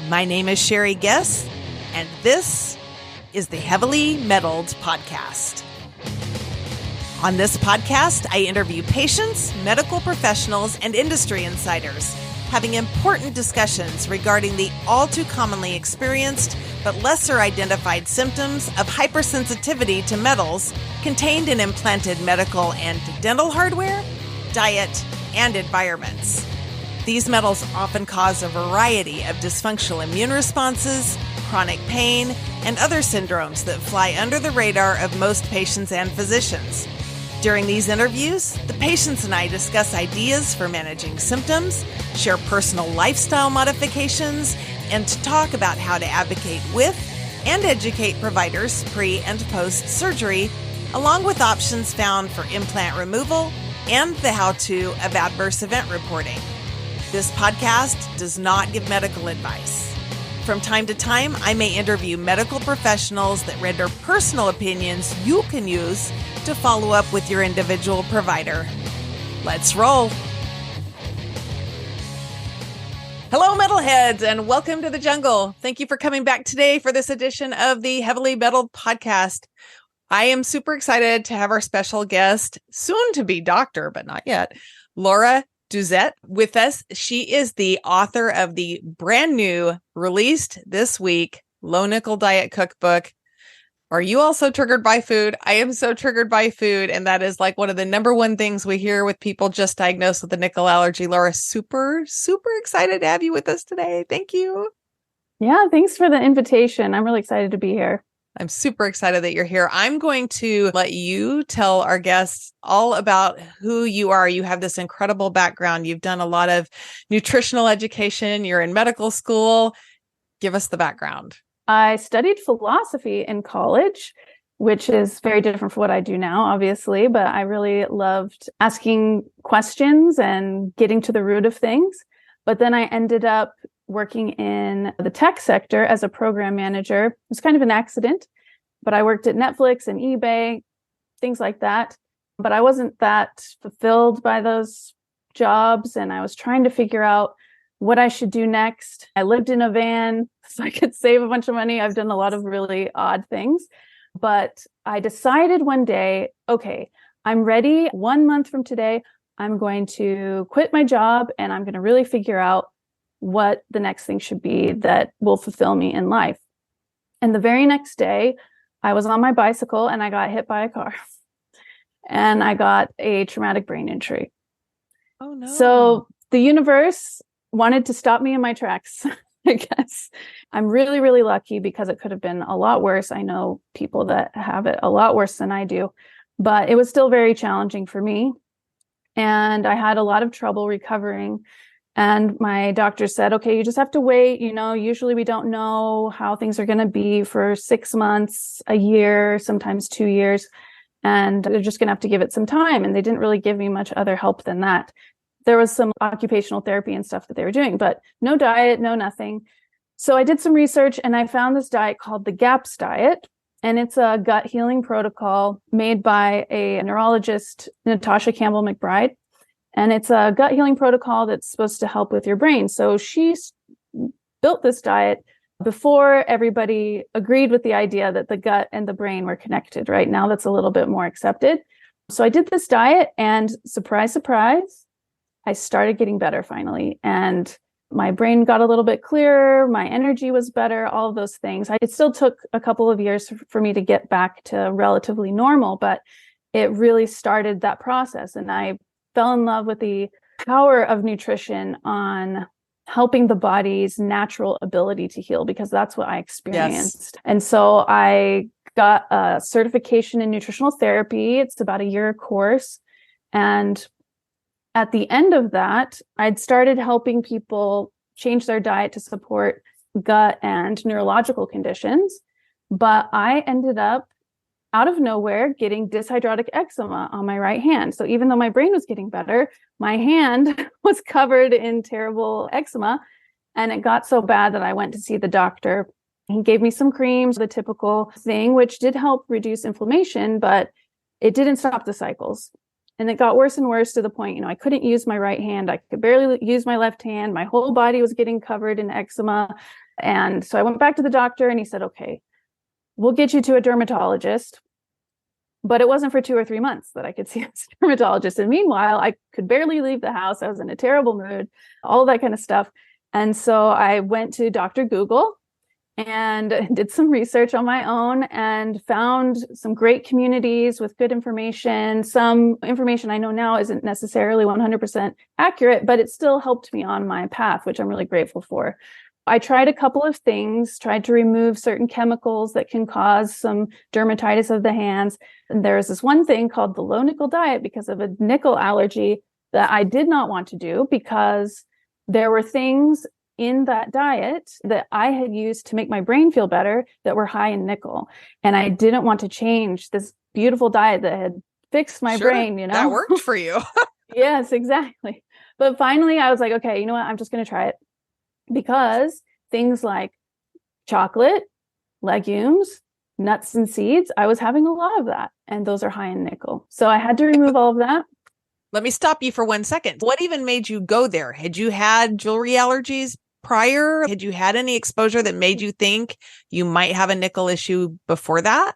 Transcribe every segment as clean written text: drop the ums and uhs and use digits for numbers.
My name is Sherry Guess, and this is the Heavily Metalled Podcast. On this podcast, I interview patients, medical professionals, and industry insiders, having important discussions regarding the all too commonly experienced but lesser identified symptoms of hypersensitivity to metals contained in implanted medical and dental hardware, diet, and environments. These metals often cause a variety of dysfunctional immune responses, chronic pain, and other syndromes that fly under the radar of most patients and physicians. During these interviews, the patients and I discuss ideas for managing symptoms, share personal lifestyle modifications, and talk about how to advocate with and educate providers pre- and post-surgery, along with options found for implant removal and the how-to of adverse event reporting. This podcast does not give medical advice. From time to time, I may interview medical professionals that render personal opinions you can use to follow up with your individual provider. Let's roll. Hello, metalheads, and welcome to the jungle. Thank you for coming back today for this edition of the Heavily Metalled Podcast. I am super excited to have our special guest, soon to be doctor, but not yet, Laura Duzett, with us. She is the author of the brand new, released this week, Low-Nickel Diet Cookbook. Are you also triggered by food? I am so triggered by food, and that is like one of the number one things we hear with people just diagnosed with a nickel allergy. Laura, super excited to have you with us today. Thank you. Yeah, thanks for the invitation. I'm really excited to be here. I'm super excited that you're here. I'm going to let you tell our guests all about who you are. You have this incredible background. You've done a lot of nutritional education. You're in medical school. Give us the background. I studied philosophy in college, which is very different from what I do now, obviously, but I really loved asking questions and getting to the root of things. But then I ended up working in the tech sector as a program manager. It was kind of an accident, but I worked at Netflix and eBay, things like that. But I wasn't that fulfilled by those jobs, and I was trying to figure out what I should do next. I lived in a van so I could save a bunch of money. I've done a lot of really odd things, but I decided one day, okay, I'm ready. 1 month from today, I'm going to quit my job and I'm going to really figure out what the next thing should be that will fulfill me in life. And the very next day, I was on my bicycle and I got hit by a car and I got a traumatic brain injury. Oh no. So the universe wanted to stop me in my tracks, I guess. I'm really, really lucky because it could have been a lot worse. I know people that have it a lot worse than I do, but it was still very challenging for me. And I had a lot of trouble recovering. And my doctor said, okay, you just have to wait. You know, usually we don't know how things are going to be for 6 months, a year, sometimes 2 years. And they're just going to have to give it some time. And they didn't really give me much other help than that. There was some occupational therapy and stuff that they were doing, but no diet, no nothing. So I did some research and I found this diet called the GAPS diet. And it's a gut healing protocol made by a neurologist, Natasha Campbell McBride. And it's a gut healing protocol that's supposed to help with your brain. So she built this diet before everybody agreed with the idea that the gut and the brain were connected. Right now, that's a little bit more accepted. So I did this diet and surprise, surprise, I started getting better finally. And my brain got a little bit clearer. My energy was better, all of those things. It still took a couple of years for me to get back to relatively normal, but it really started that process. And I fell in love with the power of nutrition on helping the body's natural ability to heal, because that's what I experienced. Yes. And so I got a certification in nutritional therapy. It's about a year course. And at the end of that, I'd started helping people change their diet to support gut and neurological conditions. But I ended up out of nowhere getting dyshidrotic eczema on my right hand. So even though my brain was getting better, my hand was covered in terrible eczema. And it got so bad that I went to see the doctor. He gave me some creams, the typical thing, which did help reduce inflammation, but it didn't stop the cycles. And it got worse and worse to the point, I couldn't use my right hand. I could barely use my left hand. My whole body was getting covered in eczema. And so I went back to the doctor and he said, okay, we'll get you to a dermatologist. But it wasn't for 2 or 3 months that I could see a dermatologist. And meanwhile, I could barely leave the house. I was in a terrible mood, all that kind of stuff. And so I went to Dr. Google and did some research on my own and found some great communities with good information. Some information I know now isn't necessarily 100% accurate, but it still helped me on my path, which I'm really grateful for. I tried a couple of things, tried to remove certain chemicals that can cause some dermatitis of the hands. And there's this one thing called the low-nickel diet because of a nickel allergy that I did not want to do because there were things in that diet that I had used to make my brain feel better that were high in nickel. And I didn't want to change this beautiful diet that had fixed my brain, That worked for you. Yes, exactly. But finally I was like, okay, you know what? I'm just going to try it. Because things like chocolate, legumes, nuts and seeds, I was having a lot of that. And those are high in nickel. So I had to remove all of that. Let me stop you for 1 second. What even made you go there? Had you had jewelry allergies prior? Had you had any exposure that made you think you might have a nickel issue before that?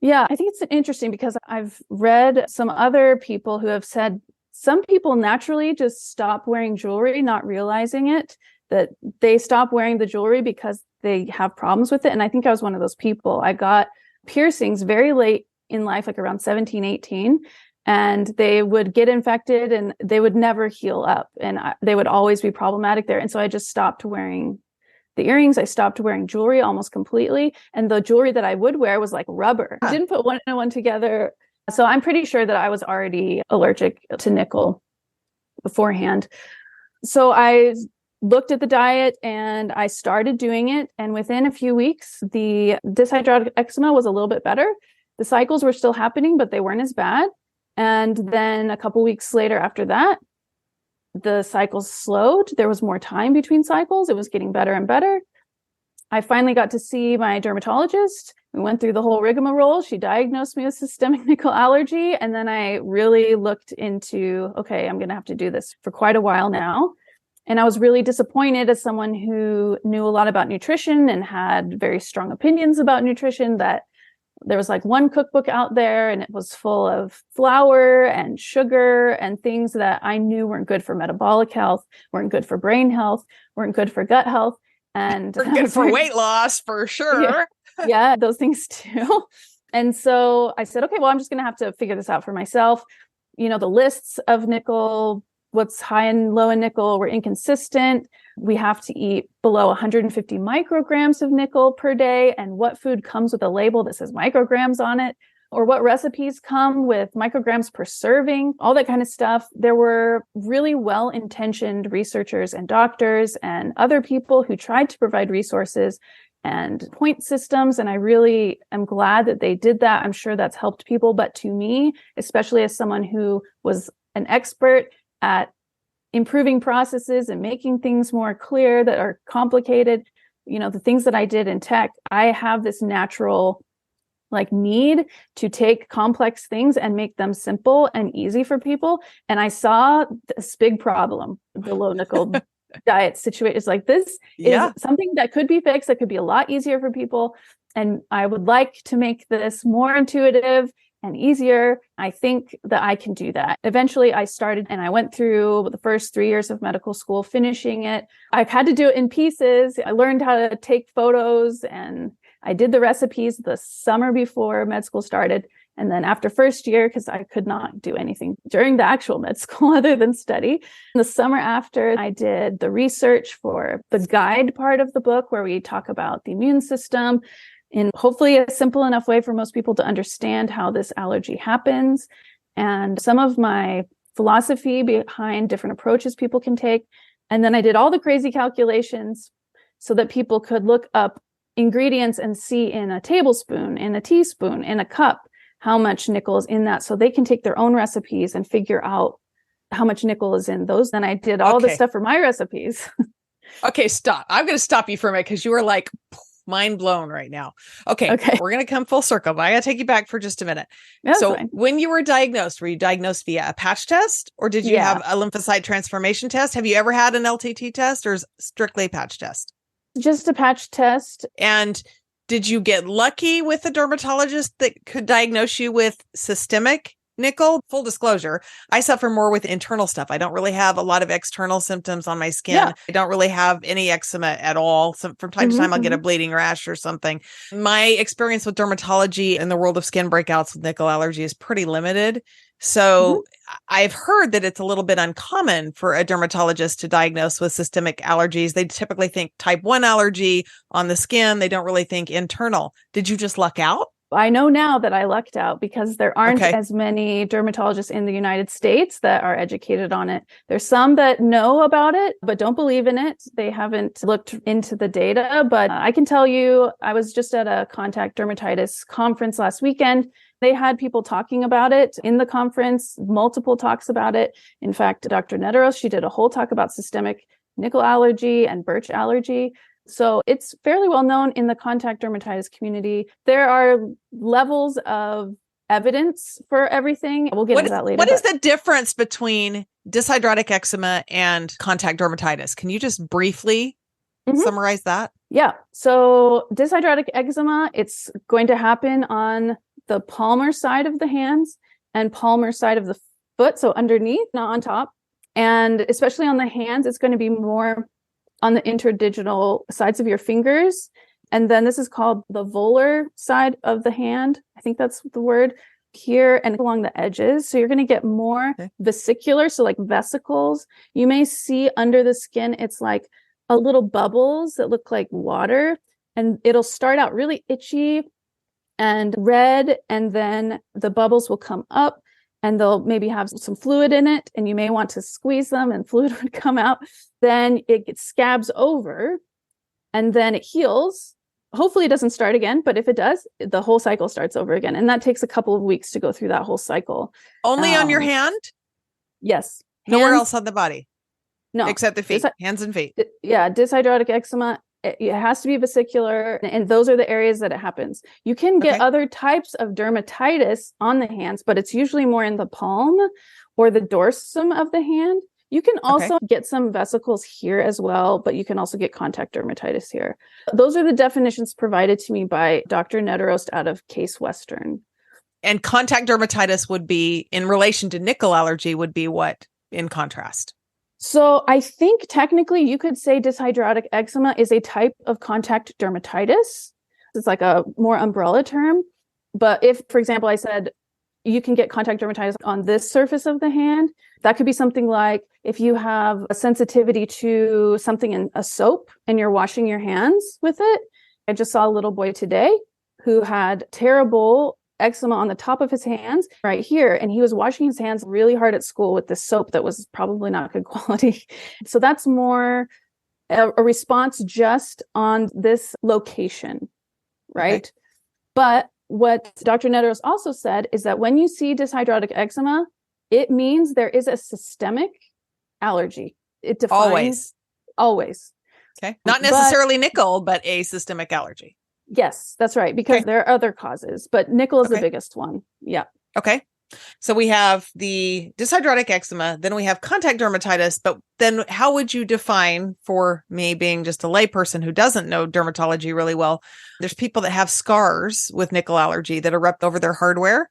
Yeah, I think it's interesting because I've read some other people who have said some people naturally just stop wearing jewelry, not realizing it, that they stop wearing the jewelry because they have problems with it. And I think I was one of those people. I got piercings very late in life, like around 17, 18, and they would get infected and they would never heal up. And they would always be problematic there. And so I just stopped wearing the earrings. I stopped wearing jewelry almost completely. And the jewelry that I would wear was like rubber. I didn't put one and one together. So I'm pretty sure that I was already allergic to nickel beforehand. So I looked at the diet and I started doing it. And within a few weeks, the dyshidrotic eczema was a little bit better. The cycles were still happening, but they weren't as bad. And then a couple weeks later after that, the cycles slowed. There was more time between cycles. It was getting better and better. I finally got to see my dermatologist. We went through the whole rigmarole. She diagnosed me with systemic nickel allergy. And then I really looked into, okay, I'm going to have to do this for quite a while now. And I was really disappointed as someone who knew a lot about nutrition and had very strong opinions about nutrition that there was like one cookbook out there and it was full of flour and sugar and things that I knew weren't good for metabolic health, weren't good for brain health, weren't good for gut health. And we're good for weight loss for sure. Yeah, those things too. And so I said, okay, well, I'm just going to have to figure this out for myself. You know, the lists of nickel, what's high and low in nickel were inconsistent. We have to eat below 150 micrograms of nickel per day. And what food comes with a label that says micrograms on it, or what recipes come with micrograms per serving, all that kind of stuff. There were really well-intentioned researchers and doctors and other people who tried to provide resources and point systems. And I really am glad that they did that. I'm sure that's helped people. But to me, especially as someone who was an expert at improving processes and making things more clear that are complicated, you know, the things that I did in tech, I have this natural need to take complex things and make them simple and easy for people. And I saw this big problem, the low nickel diet situation. It's like, this is something that could be fixed, that could be a lot easier for people. And I would like to make this more intuitive and easier. I think that I can do that. Eventually I started and I went through the first 3 years of medical school, finishing it. I've had to do it in pieces. I learned how to take photos and I did the recipes the summer before med school started. And then after first year, because I could not do anything during the actual med school other than study, the summer after, I did the research for the guide part of the book where we talk about the immune system in hopefully a simple enough way for most people to understand how this allergy happens and some of my philosophy behind different approaches people can take. And then I did all the crazy calculations so that people could look up ingredients and see in a tablespoon, in a teaspoon, in a cup, how much nickel is in that, so they can take their own recipes and figure out how much nickel is in those. Then I did all this stuff for my recipes. Okay, stop. I'm going to stop you for a minute because you are like mind blown right now. Okay. We're going to come full circle, but I got to take you back for just a minute. That's so fine. When you were diagnosed via a patch test or did you have a lymphocyte transformation test? Have you ever had an LTT test or is strictly a patch test? Just a patch test. And did you get lucky with a dermatologist that could diagnose you with systemic nickel? Full disclosure, I suffer more with internal stuff. I don't really have a lot of external symptoms on my skin. Yeah. I don't really have any eczema at all. So from time to time, I'll get a bleeding rash or something. My experience with dermatology in the world of skin breakouts with nickel allergy is pretty limited. So I've heard that it's a little bit uncommon for a dermatologist to diagnose with systemic allergies. They typically think type 1 allergy on the skin. They don't really think internal. Did you just luck out? I know now that I lucked out because there aren't as many dermatologists in the United States that are educated on it. There's some that know about it, but don't believe in it. They haven't looked into the data, but I can tell you, I was just at a contact dermatitis conference last weekend. They had people talking about it in the conference, multiple talks about it. In fact, Dr. Nederos, she did a whole talk about systemic nickel allergy and birch allergy. So it's fairly well known in the contact dermatitis community. There are levels of evidence for everything. We'll get into that later. What is the difference between dyshidrotic eczema and contact dermatitis? Can you just briefly summarize that? Yeah. So dyshidrotic eczema, it's going to happen on the palmar side of the hands and palmar side of the foot. So underneath, not on top. And especially on the hands, it's going to be more on the interdigital sides of your fingers. And then this is called the volar side of the hand. I think that's the word here, and along the edges. So you're going to get more vesicular, so like vesicles. You may see under the skin, it's like a little bubbles that look like water, and it'll start out really itchy and red, and then the bubbles will come up and they'll maybe have some fluid in it, and you may want to squeeze them and fluid would come out. Then it scabs over and then it heals. Hopefully it doesn't start again, but if it does, the whole cycle starts over again. And that takes a couple of weeks to go through that whole cycle. Only on your hand? Yes. Nowhere else on the body? No. Except the feet, hands and feet. Yeah. Dyshidrotic eczema, it has to be vesicular, and those are the areas that it happens. You can get other types of dermatitis on the hands, but it's usually more in the palm or the dorsum of the hand. You can also get some vesicles here as well, but you can also get contact dermatitis here. Those are the definitions provided to me by Dr. Nederost out of Case Western. And contact dermatitis would be, in relation to nickel allergy, would be what in contrast? So I think technically you could say dyshidrotic eczema is a type of contact dermatitis. It's like a more umbrella term. But if, for example, I said you can get contact dermatitis on this surface of the hand, that could be something like if you have a sensitivity to something in a soap and you're washing your hands with it. I just saw a little boy today who had terrible eczema on the top of his hands right here. And he was washing his hands really hard at school with this soap that was probably not good quality. So that's more a response just on this location, right? Okay. But what Dr. Nederos also said is that when you see dyshidrotic eczema, it means there is a systemic allergy. It defines always. Okay. Not necessarily nickel, but a systemic allergy. Yes, that's right. Because there are other causes, but nickel is the biggest one. Yeah. Okay. So we have the dyshidrotic eczema, then we have contact dermatitis, but then how would you define, for me being just a layperson who doesn't know dermatology really well, there's people that have scars with nickel allergy that erupt over their hardware.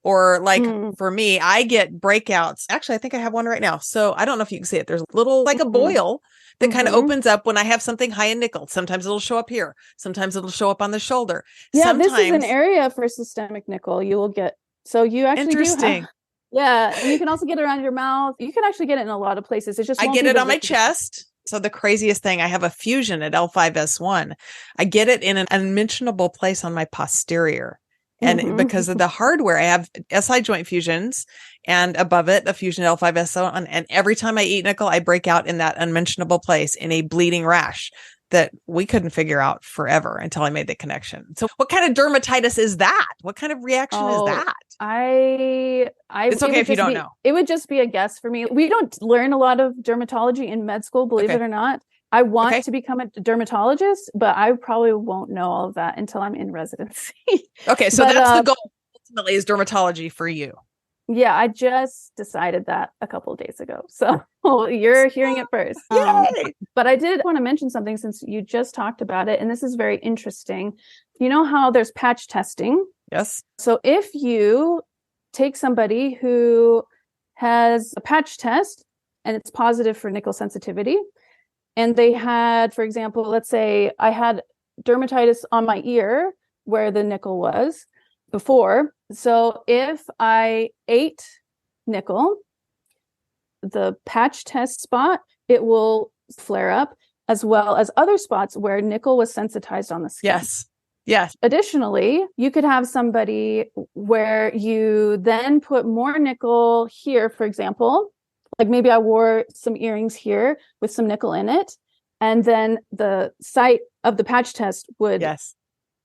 Or like for me, I get breakouts. Actually, I think I have one right now. So I don't know if you can see it. There's a little, like a boil that kind of opens up when I have something high in nickel. Sometimes it'll show up here. Sometimes it'll show up on the shoulder. Yeah, this is an area for systemic nickel. You will get, so you actually do have, and you can also get it around your mouth. You can actually get it in a lot of places. It's just I get it on my chest. So the craziest thing, I have a fusion at L5S1. I get it in an unmentionable place on my posterior. And because of the hardware, I have SI joint fusions, and above it, a fusion L5S1. And every time I eat nickel, I break out in that unmentionable place in a bleeding rash that we couldn't figure out forever until I made the connection. So what kind of dermatitis is that? What kind of reaction is that? It's okay if you don't know. It would just be a guess for me. We don't learn a lot of dermatology in med school, believe it or not. I want to become a dermatologist, but I probably won't know all of that until I'm in residency. Okay, so that's the goal ultimately, is dermatology for you. Yeah, I just decided that a couple of days ago. So You're hearing it first. Yay! But I did want to mention something since you just talked about it, and this is very interesting. You know how there's patch testing? Yes. So if you take somebody who has a patch test and it's positive for nickel sensitivity, and they had, for example, let's say I had dermatitis on my ear where the nickel was before. So if I ate nickel, the patch test spot, it will flare up, as well as other spots where nickel was sensitized on the skin. Yes. Yes. Additionally, you could have somebody where you then put more nickel here, for example, like maybe I wore some earrings here with some nickel in it, and then the site of the patch test would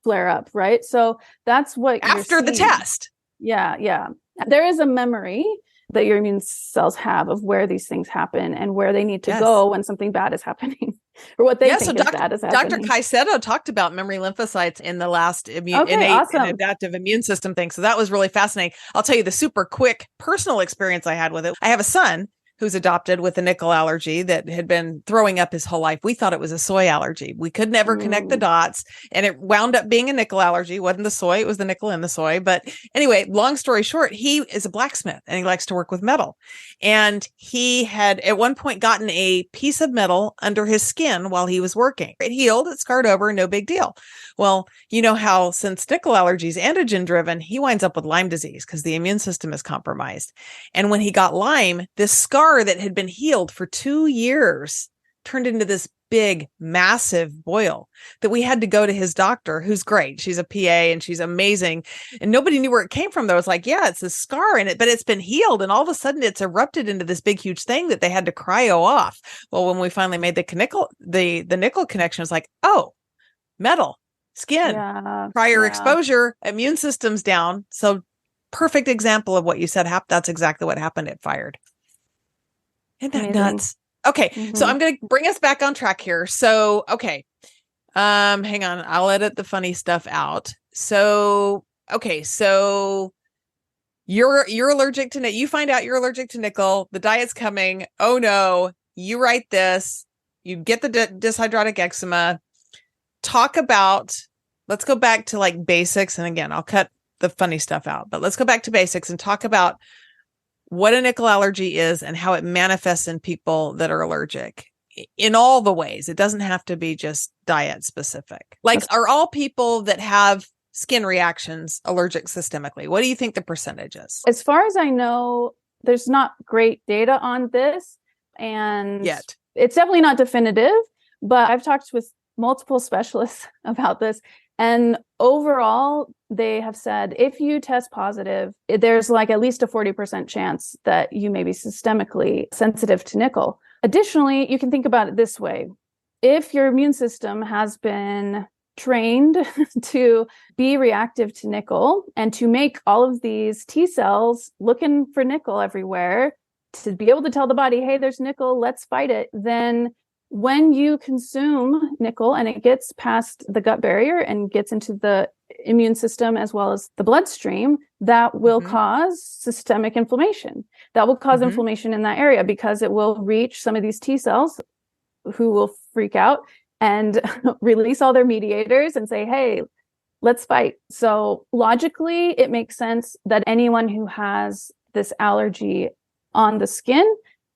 flare up, right? So that's what after the test. Yeah. There is a memory that your immune cells have of where these things happen and where they need to go when something bad is happening, or what they think is bad is happening. Dr. Caicedo talked about memory lymphocytes in the last innate and adaptive immune system thing. So that was really fascinating. I'll tell you the super quick personal experience I had with it. I have a son who's adopted with a nickel allergy that had been throwing up his whole life. We thought it was a soy allergy. We could never connect the dots, and it wound up being a nickel allergy. It wasn't the soy, it was the nickel in the soy. But anyway, long story short, he is a blacksmith and he likes to work with metal. And he had at one point gotten a piece of metal under his skin while he was working. It healed, it scarred over, no big deal. Well, you know how since nickel allergy is antigen driven, he winds up with Lyme disease because the immune system is compromised. And when he got Lyme, this scar that had been healed for 2 years turned into this big, massive boil that we had to go to his doctor, who's great. She's a PA and she's amazing. And nobody knew where it came from, though. It's like, yeah, it's a scar in it, but it's been healed. And all of a sudden it's erupted into this big, huge thing that they had to cryo off. Well, when we finally made the nickel connection, it's like, oh, metal, skin, prior exposure, immune system's down. So perfect example of what you said. That's exactly what happened. It fired. Isn't that nuts? Okay. So I'm going to bring us back on track here. So, okay. Hang on. I'll edit the funny stuff out. So, okay. So you're allergic to you find out you're allergic to nickel. The diet's coming. Oh no. You write this, you get the dyshidrotic eczema. Let's go back to like basics. And again, I'll cut the funny stuff out, but let's go back to basics and talk about what a nickel allergy is and how it manifests in people that are allergic in all the ways. It doesn't have to be just diet specific. Like, are all people that have skin reactions allergic systemically? What do you think the percentage is? As far as I know, there's not great data on this, and it's definitely not definitive, but I've talked with multiple specialists about this. And overall, they have said, if you test positive, there's like at least a 40% chance that you may be systemically sensitive to nickel. Additionally, you can think about it this way. If your immune system has been trained to be reactive to nickel and to make all of these T cells looking for nickel everywhere, to be able to tell the body, hey, there's nickel, let's fight it, then when you consume nickel and it gets past the gut barrier and gets into the immune system as well as the bloodstream, that will cause systemic inflammation. That will cause inflammation in that area because it will reach some of these T cells who will freak out and release all their mediators and say, hey, let's fight. So logically, it makes sense that anyone who has this allergy on the skin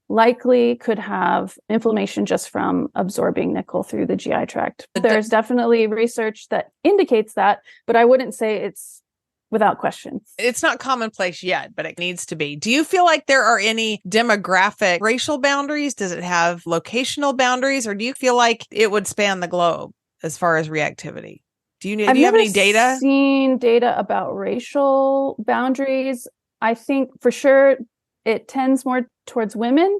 likely could have inflammation just from absorbing nickel through the GI tract. There's definitely research that indicates that, but I wouldn't say it's without question. It's not commonplace yet, but it needs to be. Do you feel like there are any demographic racial boundaries? Does it have locational boundaries, or do you feel like it would span the globe as far as reactivity? Do you have any data? I've seen data about racial boundaries. I think for sure it tends more towards women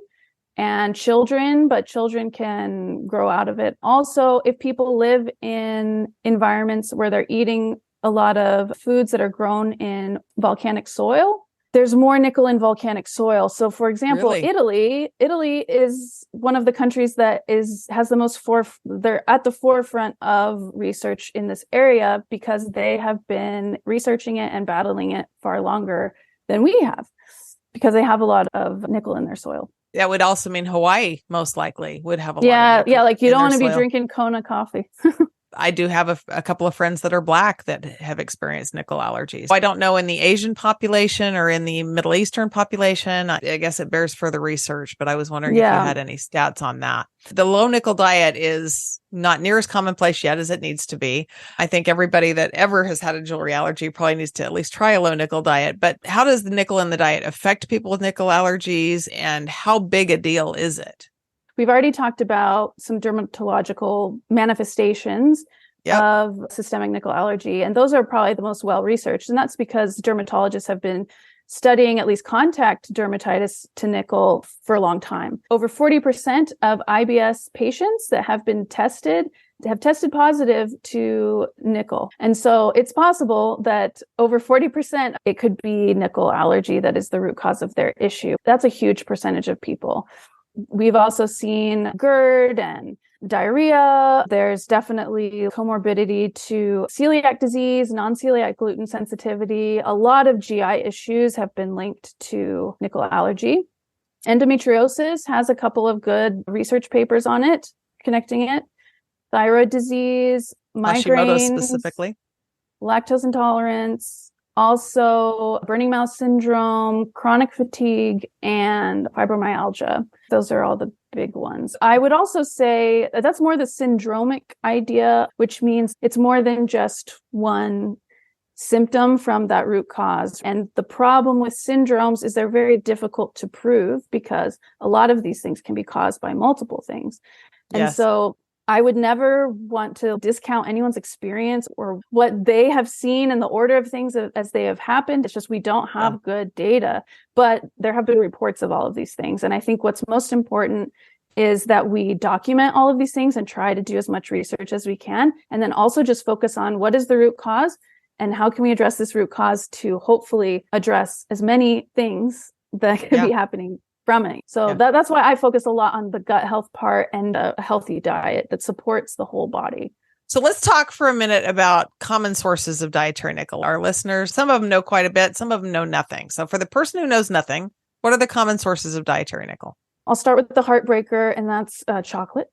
and children, but children can grow out of it. Also, if people live in environments where they're eating a lot of foods that are grown in volcanic soil, there's more nickel in volcanic soil. So for example, Italy is one of the countries that has the most they're at the forefront of research in this area because they have been researching it and battling it far longer than we have, because they have a lot of nickel in their soil. That would also mean Hawaii most likely would have a lot of Yeah, nickel yeah, like you in don't their want to be soil. drinking Kona coffee. I do have a couple of friends that are Black that have experienced nickel allergies. I don't know in the Asian population or in the Middle Eastern population. I guess it bears further research, but I was wondering if you Yeah. had any stats on that. The low nickel diet is not near as commonplace yet as it needs to be. I think everybody that ever has had a jewelry allergy probably needs to at least try a low nickel diet. But how does the nickel in the diet affect people with nickel allergies, and how big a deal is it? We've already talked about some dermatological manifestations of systemic nickel allergy, and those are probably the most well-researched. And that's because dermatologists have been studying at least contact dermatitis to nickel for a long time. Over 40% of IBS patients that have been tested have tested positive to nickel. And so it's possible that over 40%, it could be nickel allergy that is the root cause of their issue. That's a huge percentage of people. We've also seen GERD and diarrhea. There's definitely comorbidity to celiac disease, non-celiac gluten sensitivity. A lot of GI issues have been linked to nickel allergy. Endometriosis has a couple of good research papers on it, connecting it. Thyroid disease, Hashimoto's migraines, specifically. lactose intolerance, also burning mouth syndrome, chronic fatigue, and fibromyalgia. Those are all the big ones. I would also say that's more the syndromic idea, which means it's more than just one symptom from that root cause. And the problem with syndromes is they're very difficult to prove because a lot of these things can be caused by multiple things. And Yes. so I would never want to discount anyone's experience or what they have seen in the order of things as they have happened. It's just we don't have good data, but there have been reports of all of these things. And I think what's most important is that we document all of these things and try to do as much research as we can. And then also just focus on what is the root cause and how can we address this root cause to hopefully address as many things that could be happening from it. So that's why I focus a lot on the gut health part and a healthy diet that supports the whole body. So let's talk for a minute about common sources of dietary nickel. Our listeners, some of them know quite a bit, some of them know nothing. So for the person who knows nothing, what are the common sources of dietary nickel? I'll start with the heartbreaker, and that's chocolate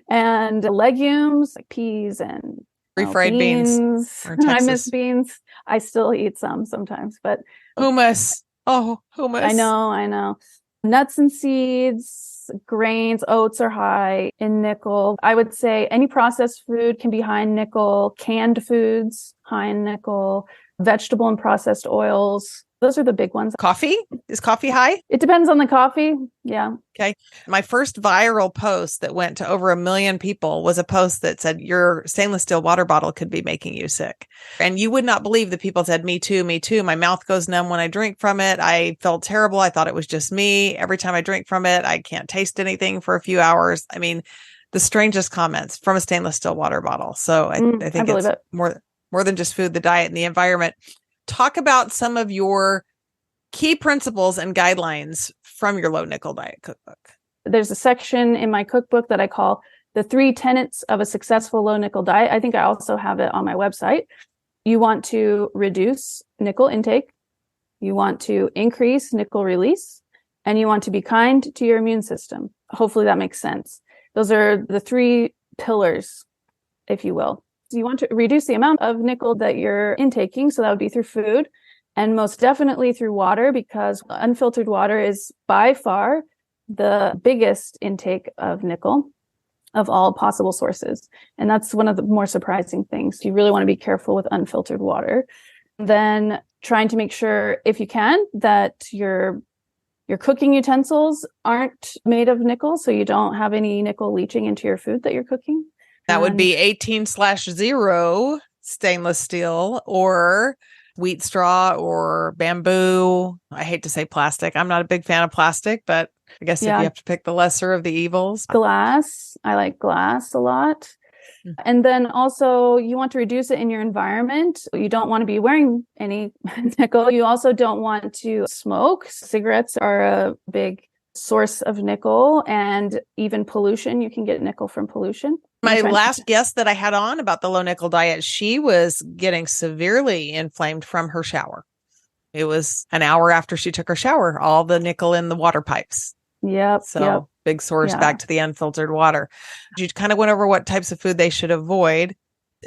and legumes like peas and refried beans. I miss beans. I still eat some sometimes, but hummus. Oh, hummus. I know. Nuts and seeds, grains, oats are high in nickel. I would say any processed food can be high in nickel. Canned foods, high in nickel. Vegetable and processed oils. Those are the big ones. Coffee? Is coffee high? It depends on the coffee. Yeah. Okay. My first viral post that went to over 1 million people was a post that said your stainless steel water bottle could be making you sick. And you would not believe the people said, me too, me too. My mouth goes numb when I drink from it. I felt terrible. I thought it was just me. Every time I drink from it, I can't taste anything for a few hours. I mean, the strangest comments from a stainless steel water bottle. So I think it's more than just food, the diet and the environment. Talk about some of your key principles and guidelines from your low nickel diet cookbook. There's a section in my cookbook that I call the 3 tenets of a successful low nickel diet. I think I also have it on my website. You want to reduce nickel intake. You want to increase nickel release, and you want to be kind to your immune system. Hopefully that makes sense. Those are the 3 pillars, if you will. So you want to reduce the amount of nickel that you're intaking. So that would be through food and most definitely through water, because unfiltered water is by far the biggest intake of nickel of all possible sources. And that's one of the more surprising things. You really want to be careful with unfiltered water. Then trying to make sure, if you can, that your cooking utensils aren't made of nickel, so you don't have any nickel leaching into your food that you're cooking. That would be 18/0 stainless steel or wheat straw or bamboo. I hate to say plastic. I'm not a big fan of plastic, but I guess if you have to pick the lesser of the evils. Glass. I like glass a lot. And then also you want to reduce it in your environment. You don't want to be wearing any nickel. You also don't want to smoke. Cigarettes are a big source of nickel, and even pollution. You can get nickel from pollution. My last guest that I had on about the low nickel diet, she was getting severely inflamed from her shower. It was an hour after she took her shower, all the nickel in the water pipes. Yep. So big source back to the unfiltered water. You kind of went over what types of food they should avoid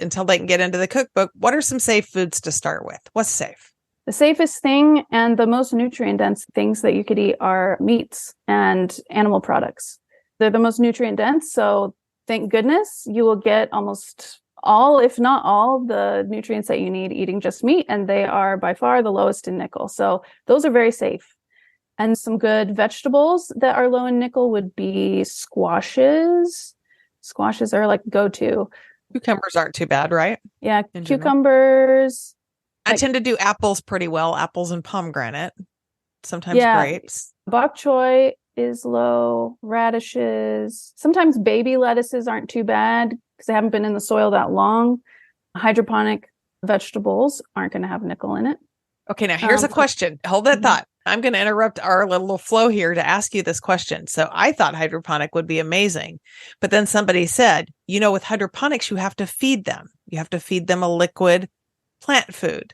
until they can get into the cookbook. What are some safe foods to start with? What's safe? The safest thing and the most nutrient dense things that you could eat are meats and animal products. They're the most nutrient dense. So thank goodness you will get almost all, if not all, the nutrients that you need eating just meat. And they are by far the lowest in nickel. So those are very safe. And some good vegetables that are low in nickel would be squashes. Squashes are like go-to. Cucumbers aren't too bad, right? Yeah, cucumbers. I tend to do apples pretty well. Apples and pomegranate. Sometimes grapes. Bok choy is low. Radishes. Sometimes baby lettuces aren't too bad because they haven't been in the soil that long. Hydroponic vegetables aren't going to have nickel in it. Okay, now here's a question. Hold that thought. I'm going to interrupt our little flow here to ask you this question. So I thought hydroponic would be amazing. But then somebody said, with hydroponics, you have to feed them. You have to feed them a liquid plant food.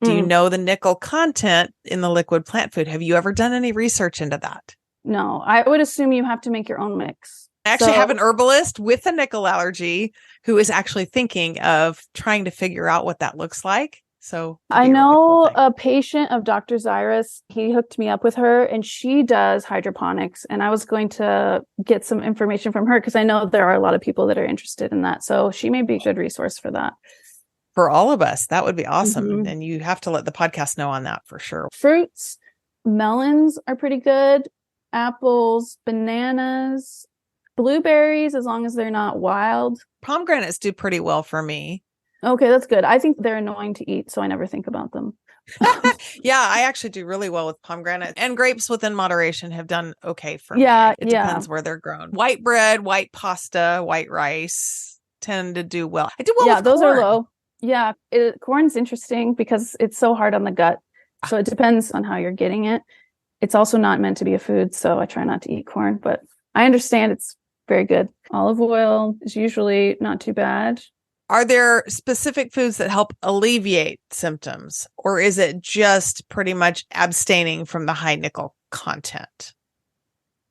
Do you know the nickel content in the liquid plant food? Have you ever done any research into that? No, I would assume you have to make your own mix. I actually have an herbalist with a nickel allergy who is actually thinking of trying to figure out what that looks like. So I know a patient of Dr. Zirwas. He hooked me up with her and she does hydroponics. And I was going to get some information from her because I know there are a lot of people that are interested in that. So she may be a good resource for that. For all of us, that would be awesome. And you have to let the podcast know on that for sure. Fruits, melons are pretty good. Apples, bananas, blueberries, as long as they're not wild. Pomegranates do pretty well for me. Okay, that's good. I think they're annoying to eat, so I never think about them. Yeah, I actually do really well with pomegranate, and grapes within moderation have done okay for me. It depends where they're grown. White bread, white pasta, white rice tend to do well. I do well with those corn. Are low. Yeah, corn's interesting because it's so hard on the gut. So it depends on how you're getting it. It's also not meant to be a food, so I try not to eat corn, but I understand it's very good. Olive oil is usually not too bad. Are there specific foods that help alleviate symptoms, or is it just pretty much abstaining from the high nickel content?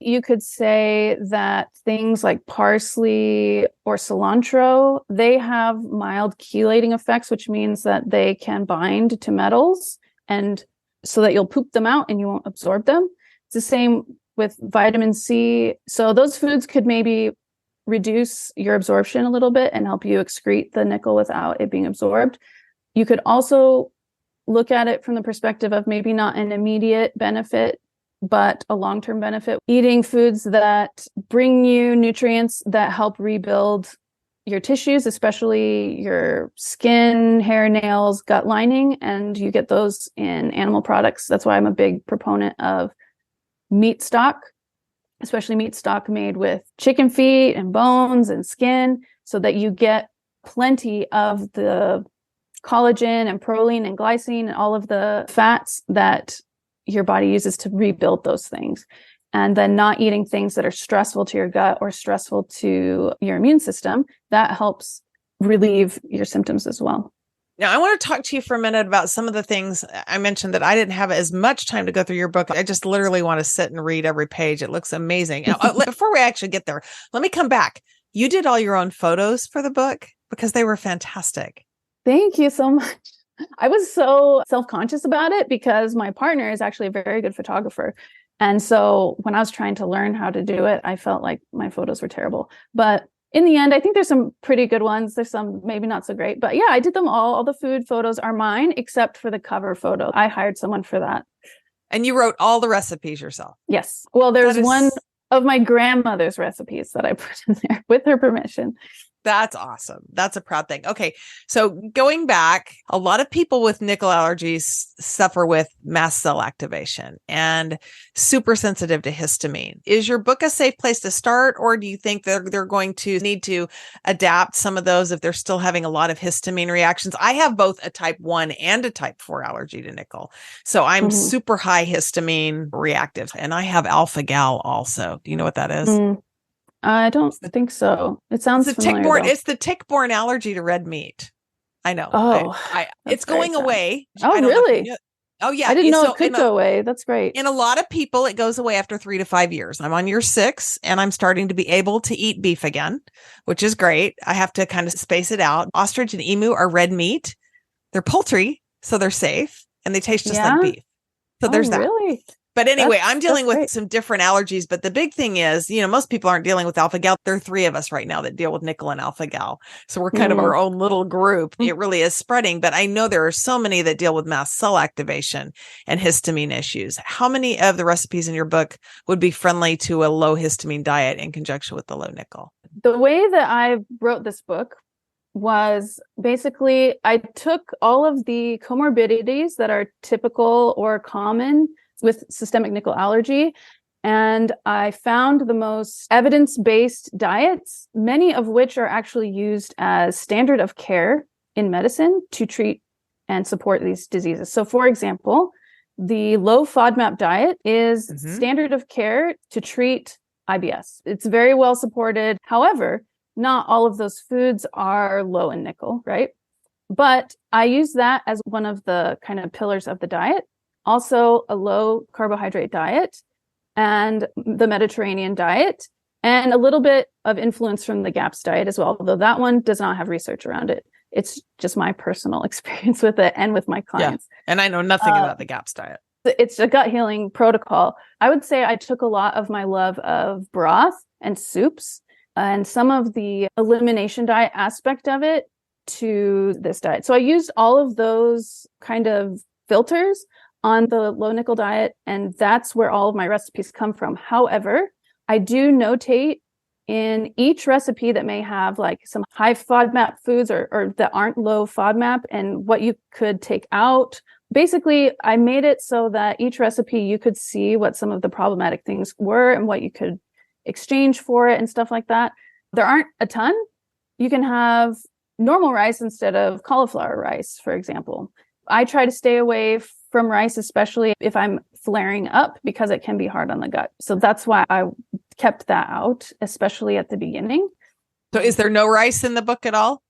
You could say that things like parsley or cilantro, they have mild chelating effects, which means that they can bind to metals and so that you'll poop them out and you won't absorb them. It's the same with vitamin C. So those foods could maybe reduce your absorption a little bit and help you excrete the nickel without it being absorbed. You could also look at it from the perspective of maybe not an immediate benefit, but a long-term benefit. Eating foods that bring you nutrients that help rebuild your tissues, especially your skin, hair, nails, gut lining, and you get those in animal products. That's why I'm a big proponent of meat stock, especially meat stock made with chicken feet and bones and skin, so that you get plenty of the collagen and proline and glycine and all of the fats that your body uses to rebuild those things. And then not eating things that are stressful to your gut or stressful to your immune system, that helps relieve your symptoms as well. Now, I want to talk to you for a minute about some of the things I mentioned that I didn't have as much time to go through your book. I just literally want to sit and read every page. It looks amazing. Before we actually get there, let me come back. You did all your own photos for the book because they were fantastic. Thank you so much. I was so self-conscious about it because my partner is actually a very good photographer. And so when I was trying to learn how to do it, I felt like my photos were terrible. But in the end, I think there's some pretty good ones. There's some maybe not so great. But yeah, I did them all. All the food photos are mine, except for the cover photo. I hired someone for that. And you wrote all the recipes yourself? Yes. Well, there's one of my grandmother's recipes that I put in there with her permission. That's awesome. That's a proud thing. Okay. So going back, a lot of people with nickel allergies suffer with mast cell activation and super sensitive to histamine. Is your book a safe place to start, or do you think they're going to need to adapt some of those if they're still having a lot of histamine reactions? I have both a type 1 and a type 4 allergy to nickel. So I'm super high histamine reactive, and I have alpha gal also. Do you know what that is? I don't think so. It sounds familiar. It's the tick-borne allergy to red meat. I know. Oh, it's going away. Oh, really? Oh, yeah. I didn't know it could go away. That's great. In a lot of people, it goes away after 3 to 5 years. I'm on year 6 and I'm starting to be able to eat beef again, which is great. I have to kind of space it out. Ostrich and emu are red meat. They're poultry, so they're safe and they taste just like beef. So there's that. Really? But anyway, I'm dealing with some different allergies. But the big thing is, most people aren't dealing with alpha-gal. There are 3 of us right now that deal with nickel and alpha-gal. So we're kind of our own little group. It really is spreading. But I know there are so many that deal with mast cell activation and histamine issues. How many of the recipes in your book would be friendly to a low histamine diet in conjunction with the low nickel? The way that I wrote this book was basically I took all of the comorbidities that are typical or common with systemic nickel allergy, and I found the most evidence-based diets, many of which are actually used as standard of care in medicine to treat and support these diseases. So for example, the low FODMAP diet is standard of care to treat IBS. It's very well supported. However, not all of those foods are low in nickel, right? But I use that as one of the kind of pillars of the diet. Also a low carbohydrate diet and the Mediterranean diet, and a little bit of influence from the GAPS diet as well, although that one does not have research around it. It's just my personal experience with it and with my clients. Yeah. And I know nothing about the GAPS diet. It's a gut healing protocol. I would say I took a lot of my love of broth and soups and some of the elimination diet aspect of it to this diet. So I used all of those kind of filters on the low nickel diet, and that's where all of my recipes come from. However, I do notate in each recipe that may have like some high FODMAP foods or that aren't low FODMAP and what you could take out. Basically, I made it so that each recipe you could see what some of the problematic things were and what you could exchange for it and stuff like that. There aren't a ton. You can have normal rice instead of cauliflower rice, for example. I try to stay away from rice, especially if I'm flaring up, because it can be hard on the gut. So that's why I kept that out, especially at the beginning. So is there no rice in the book at all?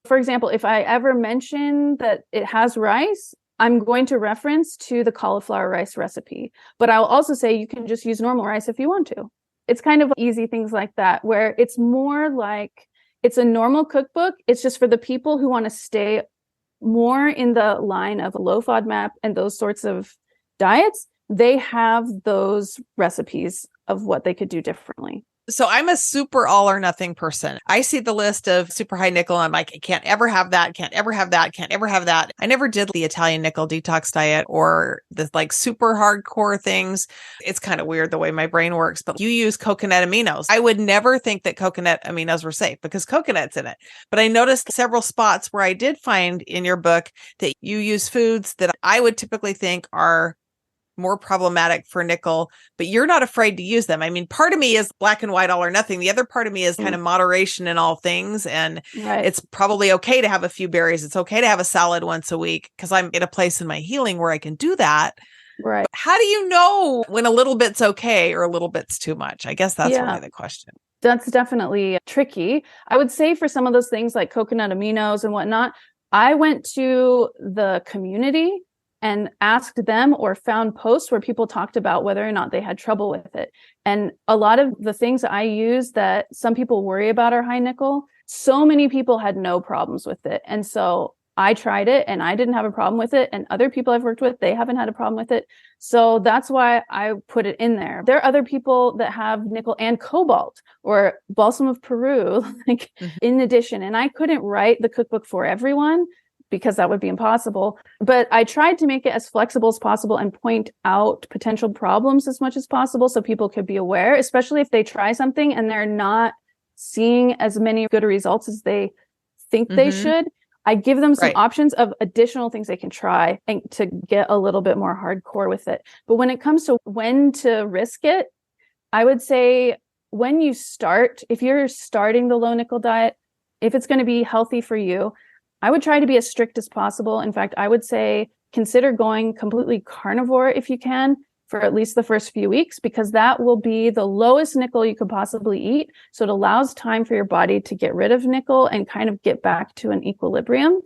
For example, if I ever mention that it has rice, I'm going to reference to the cauliflower rice recipe. But I'll also say you can just use normal rice if you want to. It's kind of easy things like that, where it's more like it's a normal cookbook. It's just for the people who want to stay more in the line of low FODMAP and those sorts of diets. They have those recipes of what they could do differently. So I'm a super all or nothing person. I see the list of super high nickel. And I'm like, I can't ever have that. Can't ever have that. Can't ever have that. I never did the Italian nickel detox diet or the like super hardcore things. It's kind of weird the way my brain works, but you use coconut aminos. I would never think that coconut aminos were safe because coconut's in it. But I noticed several spots where I did find in your book that you use foods that I would typically think are more problematic for nickel, but you're not afraid to use them. I mean, part of me is black and white, all or nothing. The other part of me is kind of moderation in all things. And it's probably okay to have a few berries. It's okay to have a salad once a week because I'm in a place in my healing where I can do that. Right. But how do you know when a little bit's okay or a little bit's too much? I guess that's really the question. That's definitely tricky. I would say for some of those things like coconut aminos and whatnot, I went to the community and asked them or found posts where people talked about whether or not they had trouble with it. And a lot of the things I use that some people worry about are high nickel. So many people had no problems with it. And so I tried it and I didn't have a problem with it. And other people I've worked with, they haven't had a problem with it. So that's why I put it in there. There are other people that have nickel and cobalt or balsam of Peru, in addition. And I couldn't write the cookbook for everyone, because that would be impossible. But I tried to make it as flexible as possible and point out potential problems as much as possible so people could be aware, especially if they try something and they're not seeing as many good results as they think they should. I give them some options of additional things they can try and to get a little bit more hardcore with it. But when it comes to when to risk it, I would say when you start, if you're starting the low nickel diet, if it's going to be healthy for you, I would try to be as strict as possible. In fact, I would say consider going completely carnivore if you can for at least the first few weeks, because that will be the lowest nickel you could possibly eat. So it allows time for your body to get rid of nickel and kind of get back to an equilibrium.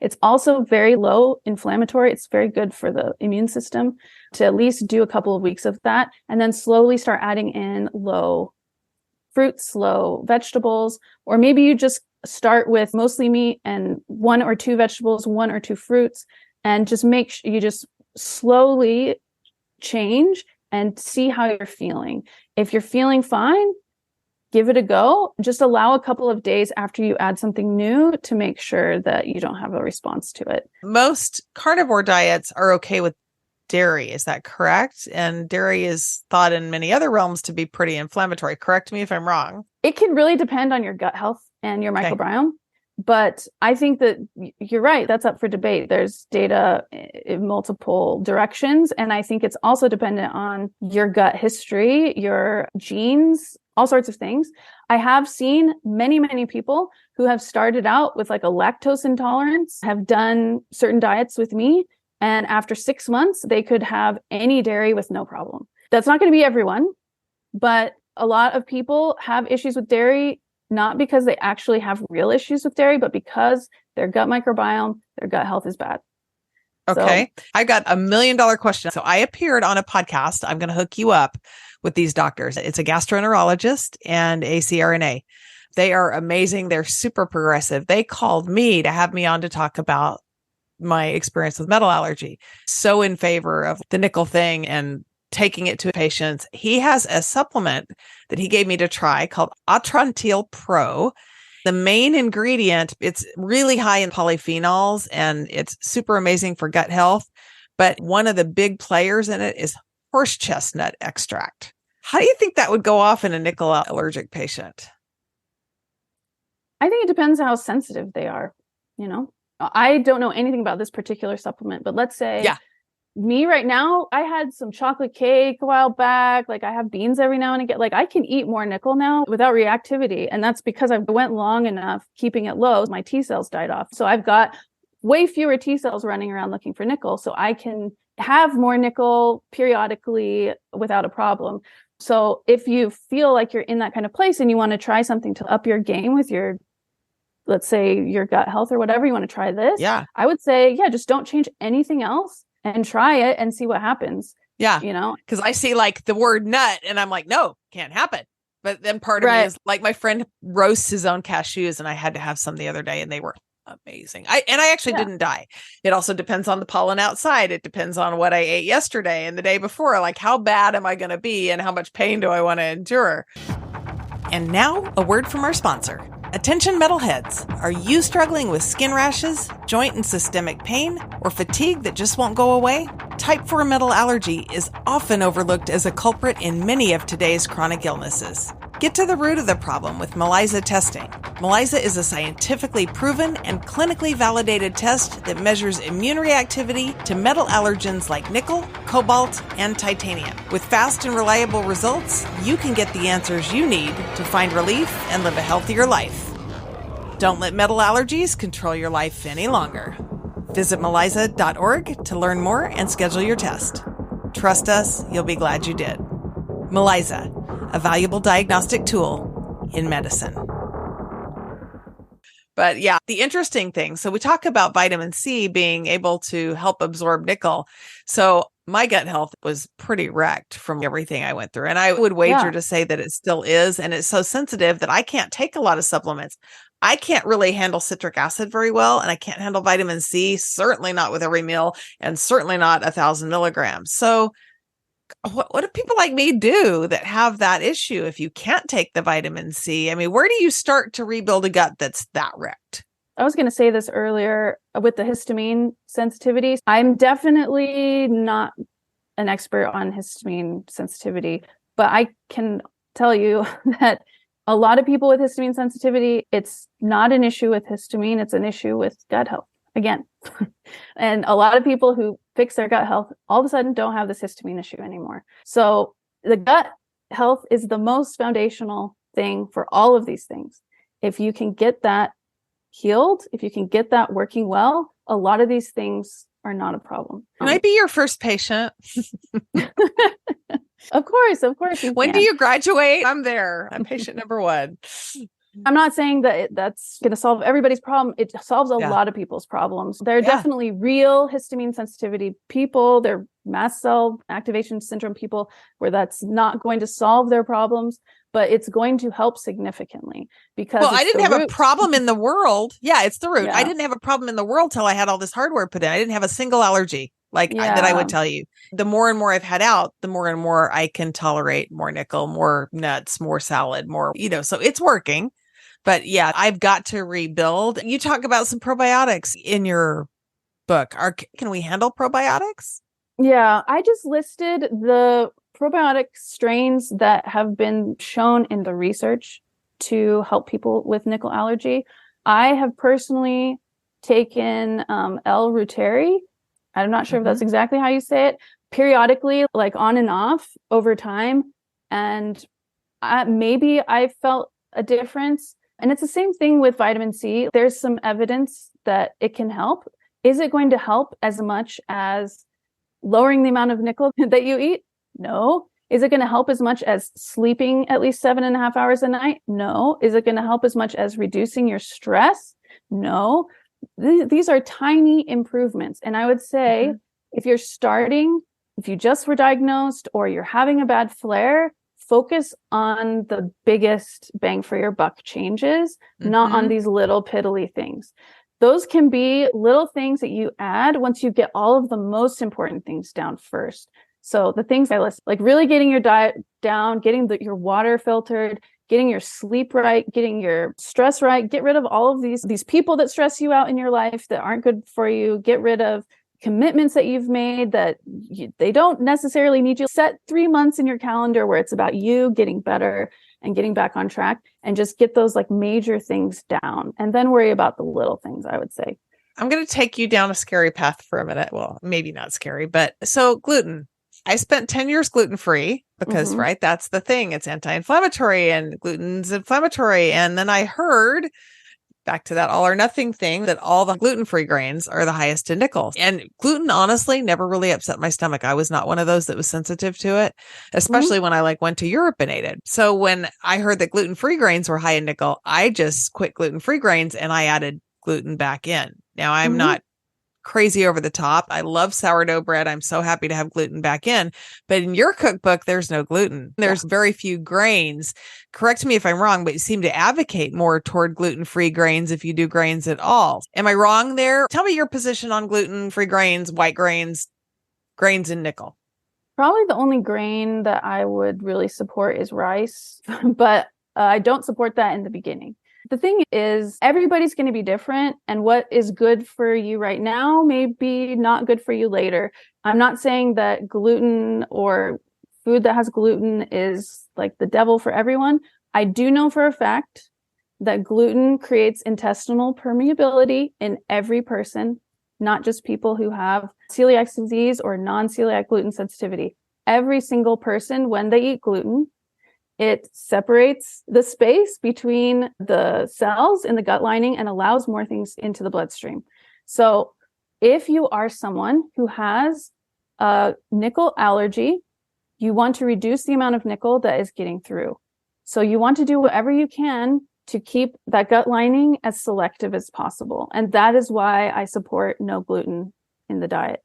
It's also very low inflammatory. It's very good for the immune system to at least do a couple of weeks of that, and then slowly start adding in low fruits, low vegetables, or maybe you just start with mostly meat and 1 or 2 vegetables, 1 or 2 fruits, and just make sure you just slowly change and see how you're feeling. If you're feeling fine, give it a go. Just allow a couple of days after you add something new to make sure that you don't have a response to it. Most carnivore diets are okay with dairy. Is that correct? And dairy is thought in many other realms to be pretty inflammatory. Correct me if I'm wrong. It can really depend on your gut health and your microbiome. But I think that you're right. That's up for debate. There's data in multiple directions. And I think it's also dependent on your gut history, your genes, all sorts of things. I have seen many, many people who have started out with like a lactose intolerance, have done certain diets with me. And after 6 months, they could have any dairy with no problem. That's not going to be everyone, but a lot of people have issues with dairy, not because they actually have real issues with dairy, but because their gut microbiome, their gut health is bad. Okay. So, I got $1 million question. So I appeared on a podcast. I'm going to hook you up with these doctors. It's a gastroenterologist and a CRNA. They are amazing. They're super progressive. They called me to have me on to talk about my experience with metal allergy. So in favor of the nickel thing and taking it to patients. He has a supplement that he gave me to try called Atrantil Pro. The main ingredient, it's really high in polyphenols and it's super amazing for gut health. But one of the big players in it is horse chestnut extract. How do you think that would go off in a nickel allergic patient? I think it depends how sensitive they are. You know, I don't know anything about this particular supplement, but let's say me right now, I had some chocolate cake a while back. Like I have beans every now and again. Like I can eat more nickel now without reactivity. And that's because I went long enough keeping it low. My T cells died off. So I've got way fewer T cells running around looking for nickel. So I can have more nickel periodically without a problem. So if you feel like you're in that kind of place and you want to try something to up your game with your, let's say your gut health or whatever, you want to try this. Yeah. I would say, just don't change anything else and try it and see what happens. Yeah. You know, because I see like the word nut and I'm like, no, can't happen. But then part of me is like, my friend roasts his own cashews and I had to have some the other day and they were amazing. I actually didn't die. It also depends on the pollen outside. It depends on what I ate yesterday and the day before. Like, how bad am I going to be and how much pain do I want to endure? And now a word from our sponsor. Attention metalheads, are you struggling with skin rashes, joint and systemic pain, or fatigue that just won't go away? Type 4 metal allergy is often overlooked as a culprit in many of today's chronic illnesses. Get to the root of the problem with ELISA testing. ELISA is a scientifically proven and clinically validated test that measures immune reactivity to metal allergens like nickel, cobalt, and titanium. With fast and reliable results, you can get the answers you need to find relief and live a healthier life. Don't let metal allergies control your life any longer. Visit melisa.org to learn more and schedule your test. Trust us, you'll be glad you did. Melisa, a valuable diagnostic tool in medicine. But yeah, the interesting thing, so we talk about vitamin C being able to help absorb nickel. So my gut health was pretty wrecked from everything I went through. And I would wager to say that it still is. And it's so sensitive that I can't take a lot of supplements. I can't really handle citric acid very well. And I can't handle vitamin C, certainly not with every meal and certainly not 1,000 milligrams. So what do people like me do that have that issue if you can't take the vitamin C? I mean, where do you start to rebuild a gut that's that wrecked? I was going to say this earlier with the histamine sensitivity. I'm definitely not an expert on histamine sensitivity, but I can tell you that a lot of people with histamine sensitivity, it's not an issue with histamine. It's an issue with gut health again. And a lot of people who fix their gut health all of a sudden don't have this histamine issue anymore. So the gut health is the most foundational thing for all of these things. If you can get that healed, if you can get that working well, a lot of these things are not a problem. Can I be your first patient? Of course. When do you graduate? I'm there. I'm patient number 1. I'm not saying that that's going to solve everybody's problem. It solves a Yeah. lot of people's problems. There are Yeah. definitely real histamine sensitivity people. They're mast cell activation syndrome people where that's not going to solve their problems, but it's going to help significantly because Well, I it's didn't the have a root. problem in the world. Yeah, it's the root. I Yeah. didn't have a problem in the world till I had all this hardware put in. I didn't have a single allergy that I would Yeah. tell you. The more and more I've had out, the more and more I can tolerate more nickel, more nuts, more salad, more, so it's working. But yeah, I've got to rebuild. You talk about some probiotics in your book. Can we handle probiotics? Yeah, I just listed the probiotic strains that have been shown in the research to help people with nickel allergy. I have personally taken L-Reuteri. I'm not sure if that's exactly how you say it, periodically, like on and off over time. And maybe I felt a difference. And it's the same thing with vitamin C. There's some evidence that it can help. Is it going to help as much as lowering the amount of nickel that you eat? No. Is it going to help as much as sleeping at least 7.5 hours a night? No. Is it going to help as much as reducing your stress? No. These are tiny improvements. And I would say if you're starting, if you just were diagnosed or you're having a bad flare, focus on the biggest bang for your buck changes, not on these little piddly things. Those can be little things that you add once you get all of the most important things down first. So the things I list, like really getting your diet down, getting your water filtered, getting your sleep right, getting your stress right, get rid of all of these people that stress you out in your life that aren't good for you, get rid of commitments that you've made that they don't necessarily need you. Set 3 months in your calendar where it's about you getting better and getting back on track, and just get those like major things down and then worry about the little things, I would say. I'm going to take you down a scary path for a minute. Well, maybe not scary, but so gluten. I spent 10 years gluten-free because, right, that's the thing. It's anti-inflammatory and gluten's inflammatory. And then I heard, back to that all or nothing thing, that all the gluten-free grains are the highest in nickel. And gluten, honestly, never really upset my stomach. I was not one of those that was sensitive to it, especially when I went to Europe and ate it. So when I heard that gluten-free grains were high in nickel, I just quit gluten-free grains and I added gluten back in. Now, I'm not crazy over the top. I love sourdough bread. I'm so happy to have gluten back in. But in your cookbook, there's no gluten. There's very few grains. Correct me if I'm wrong, but you seem to advocate more toward gluten-free grains if you do grains at all. Am I wrong there? Tell me your position on gluten-free grains, white grains, grains in nickel. Probably the only grain that I would really support is rice, but I don't support that in the beginning. The thing is, everybody's going to be different, and what is good for you right now may be not good for you later. I'm not saying that gluten or food that has gluten is like the devil for everyone. I do know for a fact that gluten creates intestinal permeability in every person, not just people who have celiac disease or non-celiac gluten sensitivity. Every single person, when they eat gluten, it separates the space between the cells in the gut lining and allows more things into the bloodstream. So if you are someone who has a nickel allergy, you want to reduce the amount of nickel that is getting through. So you want to do whatever you can to keep that gut lining as selective as possible. And that is why I support no gluten in the diet.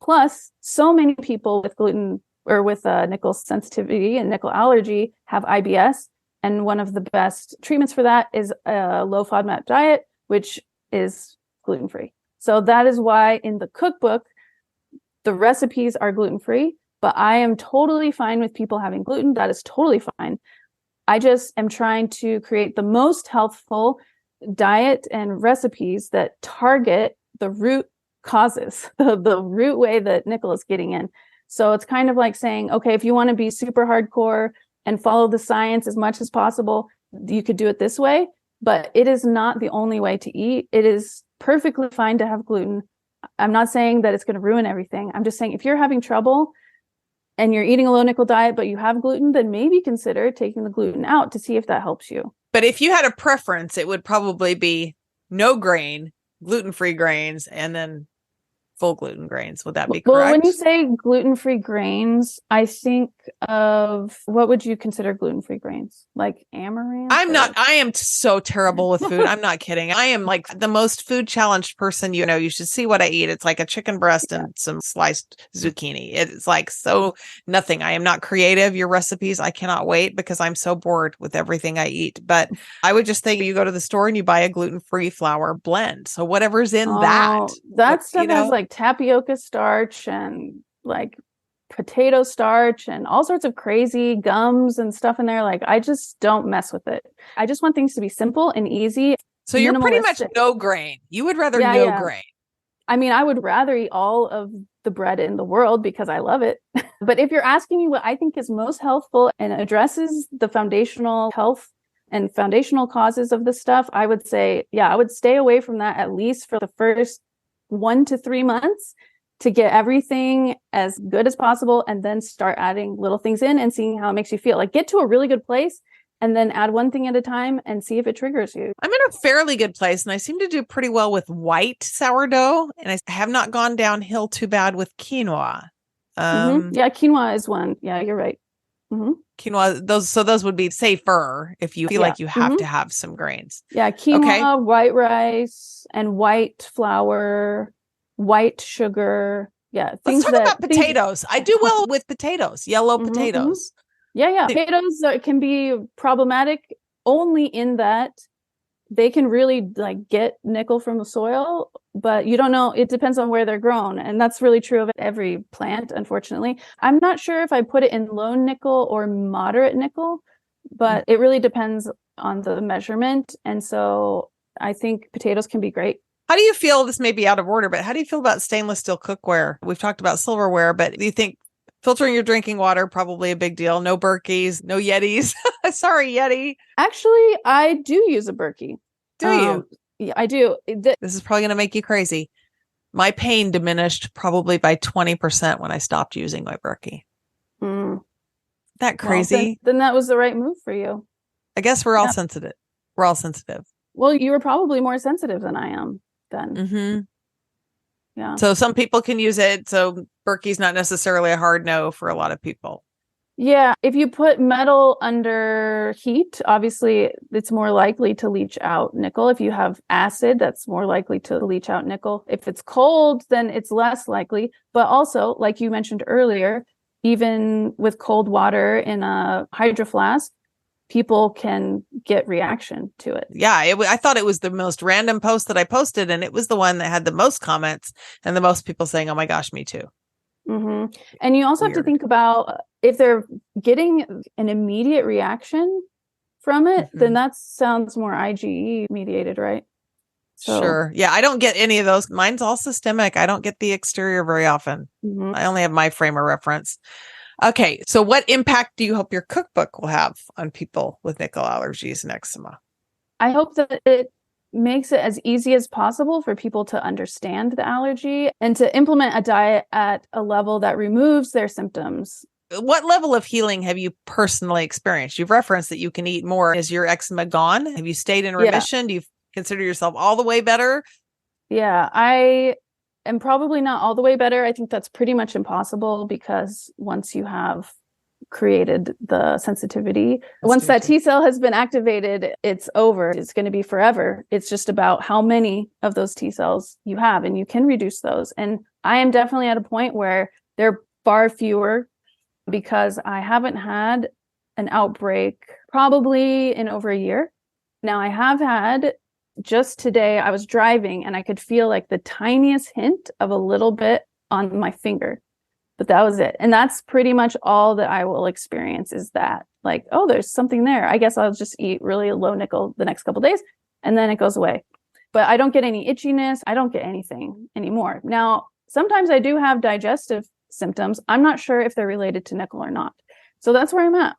Plus, so many people with gluten or with nickel sensitivity and nickel allergy have IBS. And one of the best treatments for that is a low FODMAP diet, which is gluten-free. So that is why in the cookbook, the recipes are gluten-free, but I am totally fine with people having gluten. That is totally fine. I just am trying to create the most healthful diet and recipes that target the root causes, the root way that nickel is getting in. So it's kind of like saying, okay, if you want to be super hardcore and follow the science as much as possible, you could do it this way, but it is not the only way to eat. It is perfectly fine to have gluten. I'm not saying that it's going to ruin everything. I'm just saying if you're having trouble and you're eating a low nickel diet, but you have gluten, then maybe consider taking the gluten out to see if that helps you. But if you had a preference, it would probably be no grain, gluten-free grains, and then full gluten grains. Would that be Well, when correct? you say gluten-free grains, I think of, what would you consider gluten-free grains? Like amaranth? I am so terrible with food. I'm not kidding. I am like the most food challenged person. You should see what I eat. It's like a chicken breast and some sliced zucchini. It's like so nothing. I am not creative. Your recipes, I cannot wait because I'm so bored with everything I eat. But I would just think you go to the store and you buy a gluten-free flour blend. So whatever's in that stuff has like tapioca starch and like potato starch and all sorts of crazy gums and stuff in there. Like, I just don't mess with it. I just want things to be simple and easy. So you're pretty much no grain. You would rather grain. I mean, I would rather eat all of the bread in the world because I love it. But if you're asking me what I think is most healthful and addresses the foundational health and foundational causes of this stuff, I would say, I would stay away from that at least for the first 1 to 3 months to get everything as good as possible, and then start adding little things in and seeing how it makes you feel. Like, get to a really good place and then add one thing at a time and see if it triggers you. I'm in a fairly good place, and I seem to do pretty well with white sourdough, and I have not gone downhill too bad with quinoa. Yeah, quinoa is one. Yeah, you're right. Quinoa, those would be safer if you feel like you have to have some grains. Yeah, quinoa, white rice, and white flour, white sugar. Yeah. Let's talk about potatoes. I do well with potatoes, yellow potatoes. Yeah. Potatoes can be problematic only in that they can really like get nickel from the soil, but you don't know. It depends on where they're grown. And that's really true of every plant, unfortunately. I'm not sure if I put it in low nickel or moderate nickel, but it really depends on the measurement. And so I think potatoes can be great. How do you feel, this may be out of order, but how do you feel about stainless steel cookware? We've talked about silverware, but do you think filtering your drinking water, probably a big deal? No Berkeys, no Yetis. Sorry, Yeti. Actually, I do use a Berkey. Do you? Yeah, I do. This is probably going to make you crazy. My pain diminished probably by 20% when I stopped using my Berkey. That crazy? Well, then that was the right move for you. I guess we're all sensitive. We're all sensitive. Well, you were probably more sensitive than I am then. Yeah. So some people can use it. So Berkey's not necessarily a hard no for a lot of people. Yeah. If you put metal under heat, obviously it's more likely to leach out nickel. If you have acid, that's more likely to leach out nickel. If it's cold, then it's less likely. But also, like you mentioned earlier, even with cold water in a hydro flask, people can get reaction to it. Yeah, I thought it was the most random post that I posted, and it was the one that had the most comments and the most people saying, oh my gosh, me too. And you also have to think about if they're getting an immediate reaction from it, then that sounds more IgE mediated, right? So, sure. Yeah, I don't get any of those. Mine's all systemic. I don't get the exterior very often. I only have my frame of reference. Okay, so what impact do you hope your cookbook will have on people with nickel allergies and eczema? I hope that it makes it as easy as possible for people to understand the allergy and to implement a diet at a level that removes their symptoms. What level of healing have you personally experienced? You've referenced that you can eat more. Is your eczema gone? Have you stayed in remission? Do you consider yourself all the way better? Yeah, I am probably not all the way better. I think that's pretty much impossible because once you have created the sensitivity, once that T cell has been activated, it's over. It's going to be forever. It's just about how many of those T cells you have, and you can reduce those. And I am definitely at a point where they're far fewer because I haven't had an outbreak probably in over a year. Now I have had, just today, I was driving and I could feel like the tiniest hint of a little bit on my finger, but that was it. And that's pretty much all that I will experience is that, like, oh, there's something there. I guess I'll just eat really low nickel the next couple of days and then it goes away. But I don't get any itchiness. I don't get anything anymore. Now, sometimes I do have digestive symptoms. I'm not sure if they're related to nickel or not. So that's where I'm at.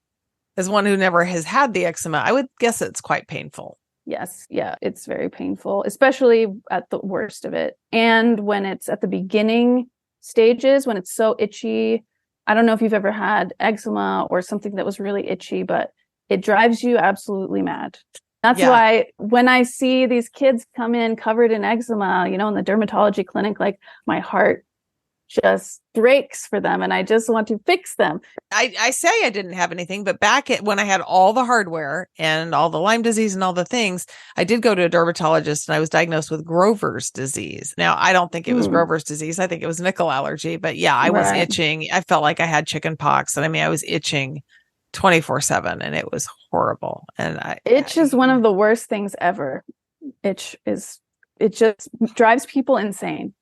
As one who never has had the eczema, I would guess it's quite painful. Yes. Yeah. It's very painful, especially at the worst of it. And when it's at the beginning stages, when it's so itchy. I don't know if you've ever had eczema or something that was really itchy, but it drives you absolutely mad. That's why when I see these kids come in covered in eczema, in the dermatology clinic, like my heart just breaks for them and I just want to fix them. I say I didn't have anything, but when I had all the hardware and all the Lyme disease and all the things, I did go to a dermatologist and I was diagnosed with Grover's disease. Now, I don't think it was Grover's disease. I think it was nickel allergy, but I was itching. I felt like I had chicken pox. And I was itching 24/7 and it was horrible. And itch is one of the worst things ever. It just drives people insane.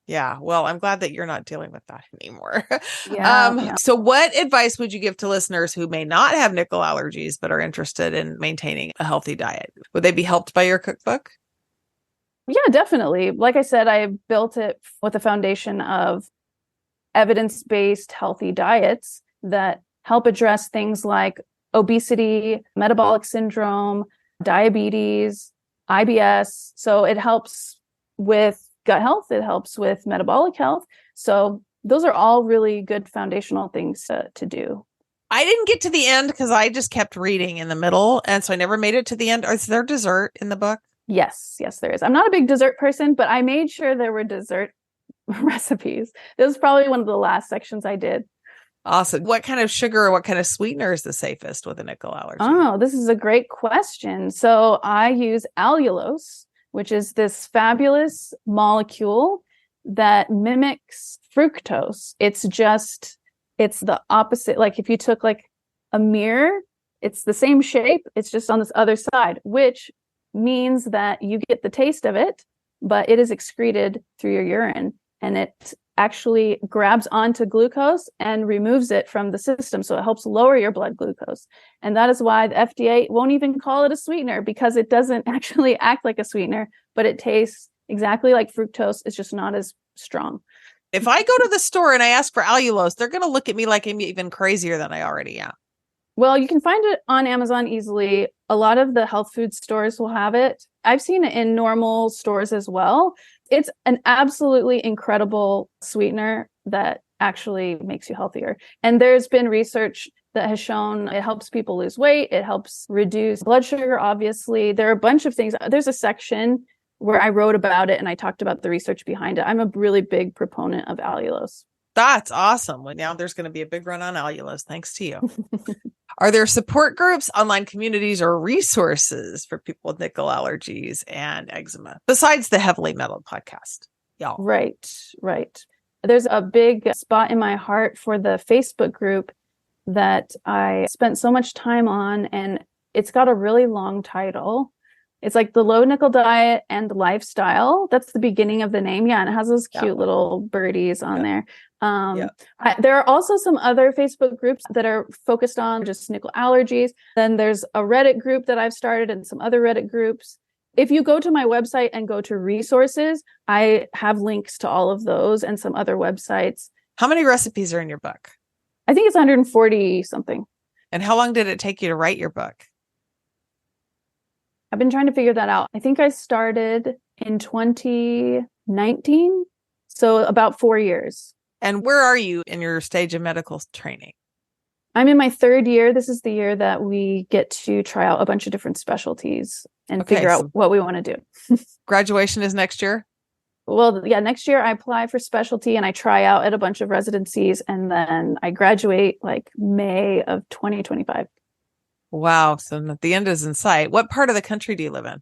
Yeah. Well, I'm glad that you're not dealing with that anymore. Yeah. So what advice would you give to listeners who may not have nickel allergies, but are interested in maintaining a healthy diet? Would they be helped by your cookbook? Yeah, definitely. Like I said, I built it with a foundation of evidence-based healthy diets that help address things like obesity, metabolic syndrome, diabetes, IBS. So it helps with gut health. It helps with metabolic health. So those are all really good foundational things to do. I didn't get to the end because I just kept reading in the middle. And so I never made it to the end. Is there dessert in the book? Yes, there is. I'm not a big dessert person, but I made sure there were dessert recipes. This was probably one of the last sections I did. Awesome. What kind of sugar or what kind of sweetener is the safest with a nickel allergy? Oh, this is a great question. So I use allulose, which is this fabulous molecule that mimics fructose. It's the opposite. Like if you took like a mirror, it's the same shape. It's just on this other side, which means that you get the taste of it, but it is excreted through your urine and it actually grabs onto glucose and removes it from the system. So it helps lower your blood glucose. And that is why the FDA won't even call it a sweetener, because it doesn't actually act like a sweetener, but it tastes exactly like fructose. It's just not as strong. If I go to the store and I ask for allulose, they're going to look at me like I'm even crazier than I already am. Well, you can find it on Amazon easily. A lot of the health food stores will have it. I've seen it in normal stores as well. It's an absolutely incredible sweetener that actually makes you healthier. And there's been research that has shown it helps people lose weight. It helps reduce blood sugar, obviously. There are a bunch of things. There's a section where I wrote about it and I talked about the research behind it. I'm a really big proponent of allulose. That's awesome. Well, now there's going to be a big run on allulose. Thanks to you. Are there support groups, online communities, or resources for people with nickel allergies and eczema besides the Heavily Meddled podcast? Y'all. Right. There's a big spot in my heart for the Facebook group that I spent so much time on, and it's got a really long title. It's like the Low-Nickel Diet and Lifestyle. That's the beginning of the name. Yeah, and it has those cute little birdies on there. There are also some other Facebook groups that are focused on just nickel allergies. Then there's a Reddit group that I've started and some other Reddit groups. If you go to my website and go to resources, I have links to all of those and some other websites. How many recipes are in your book? I think it's 140 something. And how long did it take you to write your book? I've been trying to figure that out. I think I started in 2019, so about 4 years. And where are you in your stage of medical training? I'm in my third year. This is the year that we get to try out a bunch of different specialties and figure out what we want to do. Graduation is next year? Well, yeah, next year I apply for specialty and I try out at a bunch of residencies, and then I graduate like May of 2025. Wow. So the end is in sight. What part of the country do you live in?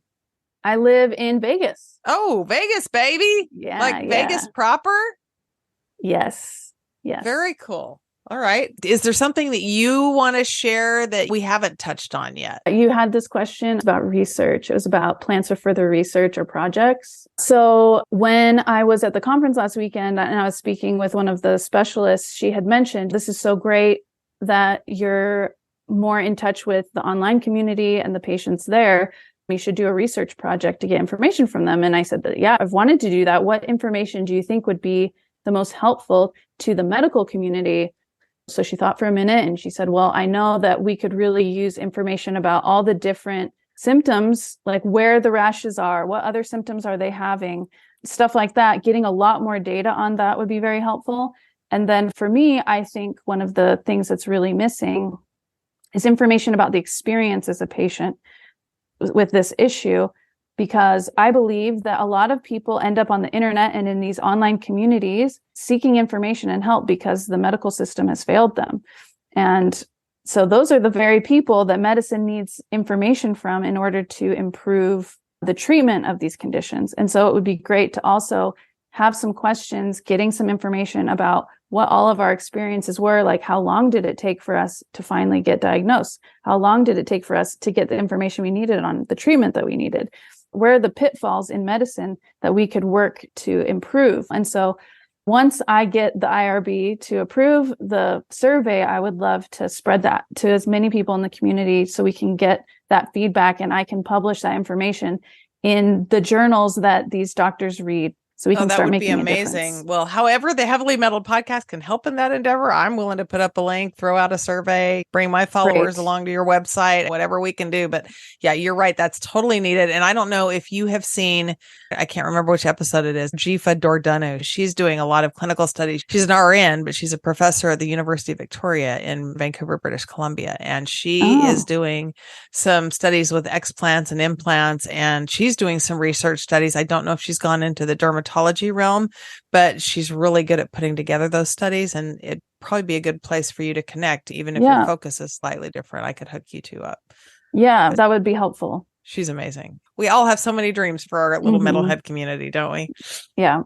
I live in Vegas. Oh, Vegas, baby. Yeah. Like Vegas proper? Yes. Very cool. All right. Is there something that you want to share that we haven't touched on yet? You had this question about research. It was about plans for further research or projects. So when I was at the conference last weekend and I was speaking with one of the specialists, she had mentioned, this is so great that you're more in touch with the online community and the patients there. You should do a research project to get information from them. And I said that, yeah, I've wanted to do that. What information do you think would be the most helpful to the medical community? So she thought for a minute and she said, well, I know that we could really use information about all the different symptoms, like where the rashes are, what other symptoms are they having, stuff like that. Getting a lot more data on that would be very helpful. And then for me, I think one of the things that's really missing is information about the experience as a patient. with this issue, because I believe that a lot of people end up on the internet and in these online communities seeking information and help because the medical system has failed them. And so those are the very people that medicine needs information from in order to improve the treatment of these conditions. And so it would be great to also have some questions, getting some information about what all of our experiences were, like how long did it take for us to finally get diagnosed? How long did it take for us to get the information we needed on the treatment that we needed? Where are the pitfalls in medicine that we could work to improve? And so once I get the IRB to approve the survey, I would love to spread that to as many people in the community so we can get that feedback and I can publish that information in the journals that these doctors read. So we can start making a difference. That would be amazing. Well, however the Heavily Meddled podcast can help in that endeavor, I'm willing to put up a link, throw out a survey, bring my followers along to your website, whatever we can do. But yeah, you're right. That's totally needed. And I don't know if you have seen, I can't remember which episode it is, Jifa Dordanu. She's doing a lot of clinical studies. She's an RN, but she's a professor at the University of Victoria in Vancouver, British Columbia. And she is doing some studies with explants and implants. And she's doing some research studies. I don't know if she's gone into the dermatology realm, but she's really good at putting together those studies, and it'd probably be a good place for you to connect, even if your focus is slightly different. I could hook you two up. Yeah, that would be helpful. She's amazing. We all have so many dreams for our little metalhead community, don't we? Yeah.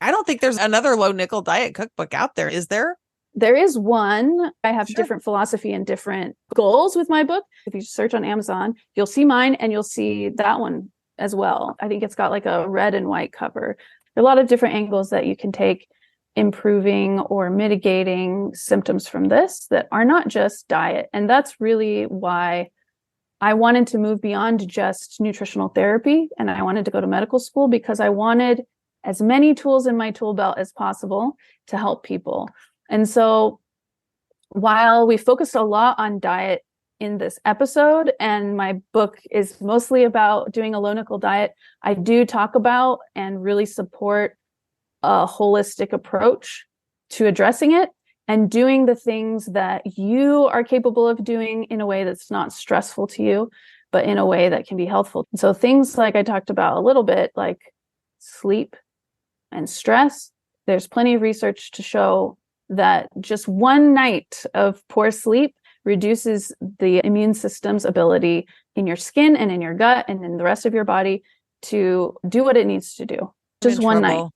I don't think there's another low nickel diet cookbook out there. Is there? There is one. I have different philosophy and different goals with my book. If you search on Amazon, you'll see mine and you'll see that one as well. I think it's got like a red and white cover. There are a lot of different angles that you can take improving or mitigating symptoms from this that are not just diet. And that's really why I wanted to move beyond just nutritional therapy. And I wanted to go to medical school because I wanted as many tools in my tool belt as possible to help people. And so while we focused a lot on diet in this episode, and my book is mostly about doing a low nickel diet, I do talk about and really support a holistic approach to addressing it and doing the things that you are capable of doing in a way that's not stressful to you, but in a way that can be helpful. So things like I talked about a little bit, like sleep and stress, there's plenty of research to show that just one night of poor sleep reduces the immune system's ability in your skin and in your gut and in the rest of your body to do what it needs to do. Just one night.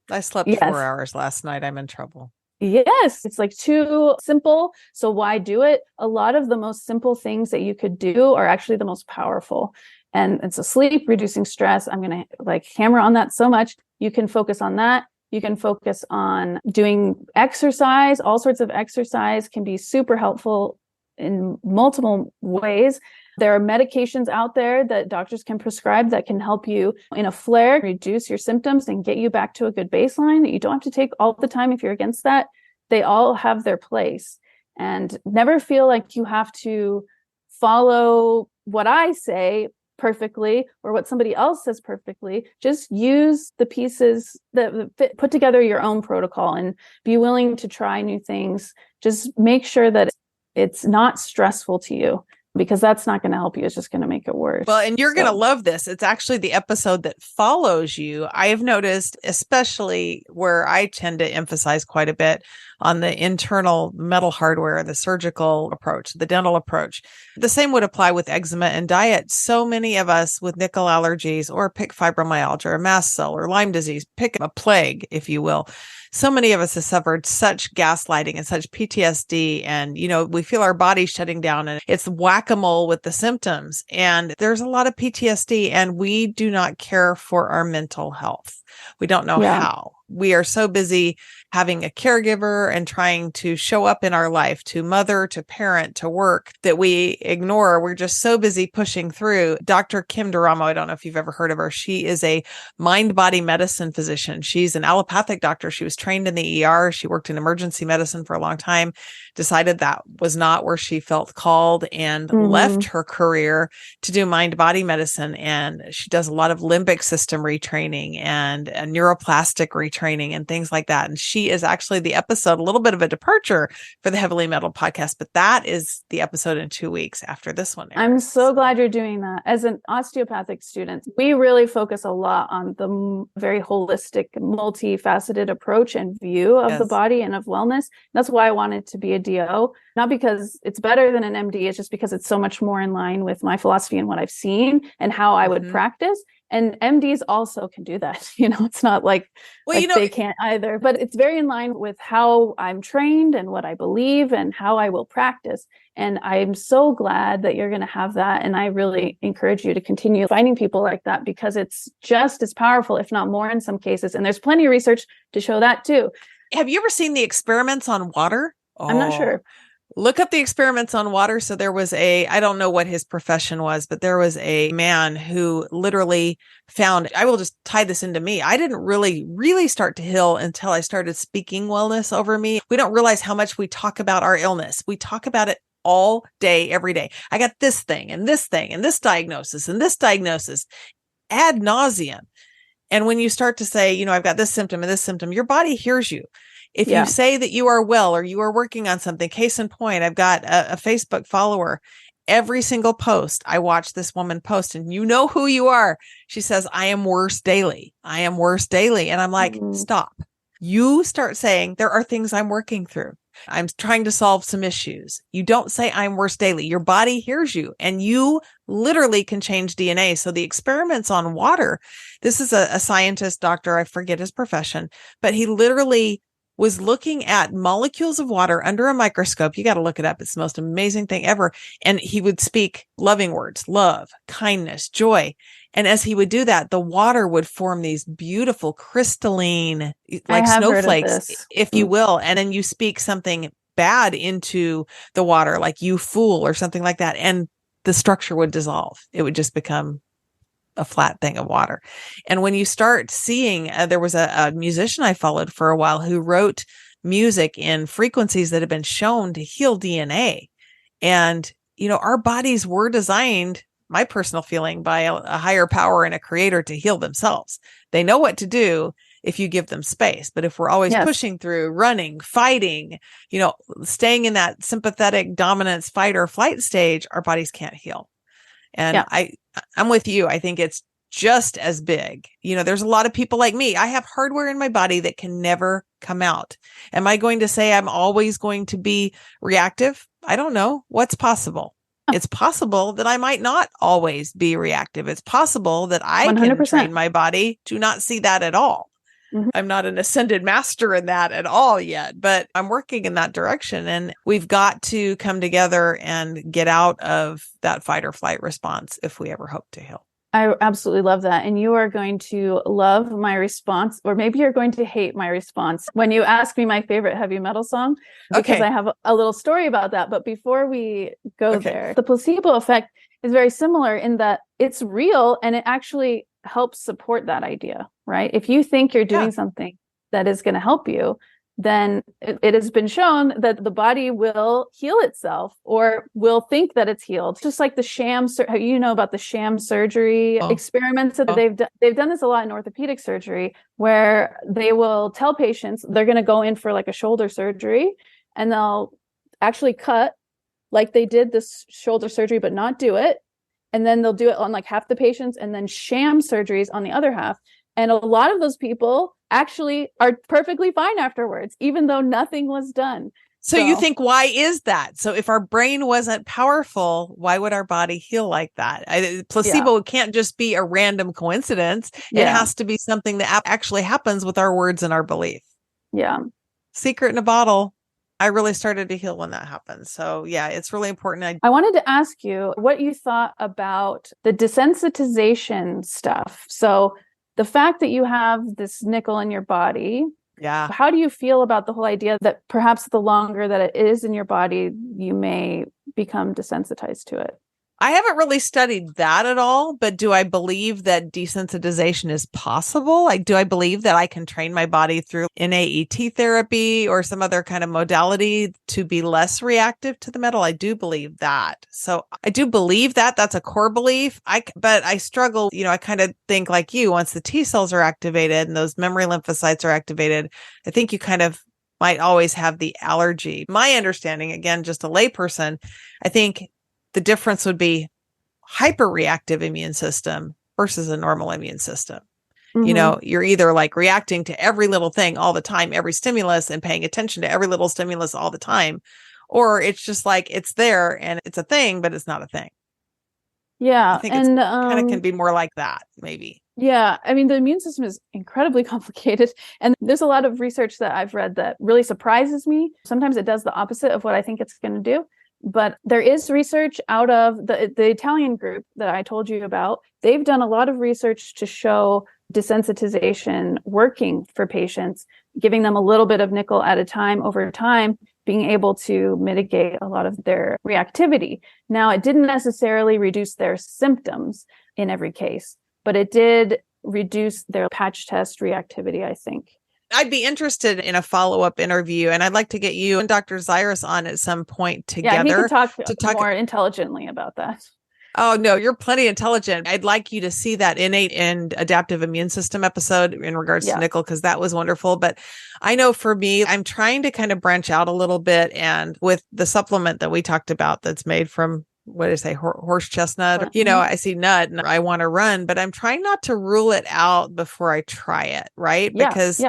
I slept 4 hours last night. I'm in trouble. Yes, it's like too simple. So why do it? A lot of the most simple things that you could do are actually the most powerful. And so sleep, reducing stress, I'm going to like hammer on that so much. You can focus on that. You can focus on doing exercise. All sorts of exercise can be super helpful in multiple ways. There are medications out there that doctors can prescribe that can help you in a flare, reduce your symptoms and get you back to a good baseline that you don't have to take all the time if you're against that. They all have their place. And never feel like you have to follow what I say perfectly or what somebody else says perfectly. Just use the pieces that fit, put together your own protocol and be willing to try new things. Just make sure that it's not stressful to you, because that's not going to help you. It's just going to make it worse. Well, and you're going to love this. It's actually the episode that follows you. I have noticed, especially where I tend to emphasize quite a bit on the internal metal hardware, the surgical approach, the dental approach. The same would apply with eczema and diet. So many of us with nickel allergies, or pick fibromyalgia or mast cell or Lyme disease, pick a plague, if you will. So many of us have suffered such gaslighting and such PTSD, and, you know, we feel our body shutting down, and it's whack-a-mole with the symptoms. And there's a lot of PTSD, and we do not care for our mental health. We don't know how. We are so busy having a caregiver and trying to show up in our life, to mother, to parent, to work, that we ignore. We're just so busy pushing through. Dr. Kim Duramo, I don't know if you've ever heard of her. She is a mind-body medicine physician. She's an allopathic doctor. She was trained in the ER. She worked in emergency medicine for a long time, decided that was not where she felt called, and left her career to do mind-body medicine. And she does a lot of limbic system retraining and neuroplastic retraining training and things like that. And she is actually the episode, a little bit of a departure for the Heavily Metal podcast, but that is the episode in 2 weeks after this one airs. I'm so glad you're doing that. As an osteopathic student, we really focus a lot on the very holistic, multifaceted approach and view of the body and of wellness. That's why I wanted to be a DO, not because it's better than an MD. It's just because it's so much more in line with my philosophy and what I've seen and how I would practice. And MDs also can do that. It's not like, they can't either, but it's very in line with how I'm trained and what I believe and how I will practice. And I'm so glad that you're going to have that. And I really encourage you to continue finding people like that, because it's just as powerful, if not more in some cases. And there's plenty of research to show that too. Have you ever seen the experiments on water? I'm not sure. Look up the experiments on water. So there was I don't know what his profession was, but there was a man who literally found, I will just tie this into me. I didn't really start to heal until I started speaking wellness over me. We don't realize how much we talk about our illness. We talk about it all day, every day. I got this thing and this thing and this diagnosis ad nauseum. And when you start to say, I've got this symptom and this symptom, your body hears you. If you say that you are well or you are working on something, case in point, I've got a Facebook follower. Every single post, I watch this woman post, and you know who you are. She says, I am worse daily. I am worse daily. And I'm like, stop. You start saying there are things I'm working through. I'm trying to solve some issues. You don't say I'm worse daily. Your body hears you, and you literally can change DNA. So the experiments on water, this is a scientist, doctor, I forget his profession, but he literally was looking at molecules of water under a microscope. You got to look it up. It's the most amazing thing ever. And he would speak loving words, love, kindness, joy. And as he would do that, the water would form these beautiful crystalline, like snowflakes, if you will. And then you speak something bad into the water, like you fool or something like that. And the structure would dissolve. It would just become a flat thing of water. And when you start seeing, there was a musician I followed for a while who wrote music in frequencies that have been shown to heal DNA. And, our bodies were designed, my personal feeling, by a higher power and a creator to heal themselves. They know what to do if you give them space. But if we're always pushing through, running, fighting, staying in that sympathetic dominance, fight or flight stage, our bodies can't heal. And I'm with you. I think it's just as big. There's a lot of people like me. I have hardware in my body that can never come out. Am I going to say I'm always going to be reactive? I don't know. What's possible? It's possible that I might not always be reactive. It's possible that I 100%. Can train my body to not see that at all. I'm not an ascended master in that at all yet, but I'm working in that direction. And we've got to come together and get out of that fight or flight response if we ever hope to heal. I absolutely love that. And you are going to love my response, or maybe you're going to hate my response when you ask me my favorite heavy metal song, because I have a little story about that. But before we go there, the placebo effect is very similar in that it's real and it actually helps support that idea, right? If you think you're doing something that is going to help you, then it has been shown that the body will heal itself or will think that it's healed. Just like the sham, about the sham surgery experiments that they've done this a lot in orthopedic surgery, where they will tell patients they're going to go in for like a shoulder surgery, and they'll actually cut like they did this shoulder surgery, but not do it. And then they'll do it on like half the patients, and then sham surgeries on the other half. And a lot of those people actually are perfectly fine afterwards, even though nothing was done. So you think, why is that? So if our brain wasn't powerful, why would our body heal like that? Placebo can't just be a random coincidence. It has to be something that actually happens with our words and our belief. Yeah. Secret in a bottle. I really started to heal when that happened. So it's really important. I wanted to ask you what you thought about the desensitization stuff. So the fact that you have this nickel in your body, how do you feel about the whole idea that perhaps the longer that it is in your body, you may become desensitized to it? I haven't really studied that at all, but do I believe that desensitization is possible? Like, do I believe that I can train my body through NAET therapy or some other kind of modality to be less reactive to the metal? I do believe that. So I do believe that that's a core belief. But I struggle, I kind of think like you, once the T cells are activated and those memory lymphocytes are activated, I think you kind of might always have the allergy. My understanding, again, just a layperson, I think the difference would be hyperreactive immune system versus a normal immune system. Mm-hmm. You're either like reacting to every little thing all the time, every stimulus, and paying attention to every little stimulus all the time, or it's just like it's there and it's a thing, but it's not a thing. Yeah. I think And it's kind of can be more like that, maybe. yeah, I mean, the immune system is incredibly complicated. And there's a lot of research that I've read that really surprises me. Sometimes it does the opposite of what I think it's going to do. But there is research out of the Italian group that I told you about. They've done a lot of research to show desensitization working for patients, giving them a little bit of nickel at a time over time, being able to mitigate a lot of their reactivity. Now, it didn't necessarily reduce their symptoms in every case, but it did reduce their patch test reactivity, I think. I'd be interested in a follow-up interview, and I'd like to get you and Dr. Zirwas on at some point together. Yeah, he could talk more intelligently about that. Oh, no, you're plenty intelligent. I'd like you to see that innate and adaptive immune system episode in regards to nickel, because that was wonderful. But I know for me, I'm trying to kind of branch out a little bit. And with the supplement that we talked about that's made from, what did I say, horse chestnut, I see nut and I want to run, but I'm trying not to rule it out before I try it, right? Because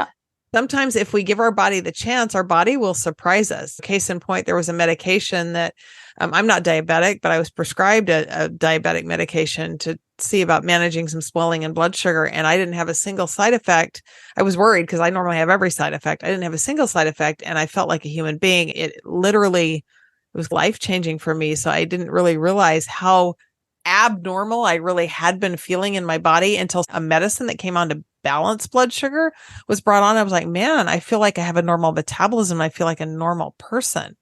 sometimes if we give our body the chance, our body will surprise us. Case in point, there was a medication that I'm not diabetic, but I was prescribed a diabetic medication to see about managing some swelling and blood sugar. And I didn't have a single side effect. I was worried because I normally have every side effect. I didn't have a single side effect. And I felt like a human being. It was life-changing for me. So I didn't really realize how abnormal I really had been feeling in my body until a medicine that came on to balance blood sugar was brought on. I was like, man, I feel like I have a normal metabolism. I feel like a normal person.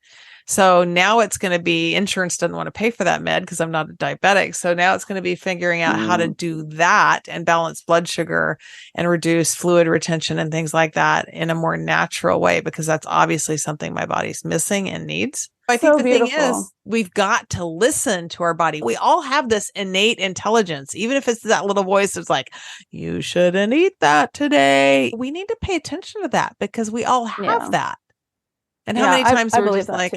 So now it's going to be, insurance doesn't want to pay for that med because I'm not a diabetic. So now it's going to be figuring out how to do that and balance blood sugar and reduce fluid retention and things like that in a more natural way, because that's obviously something my body's missing and needs. I think the thing is, we've got to listen to our body. We all have this innate intelligence, even if it's that little voice that's like, you shouldn't eat that today. We need to pay attention to that because we all have that. And how many times we're just like,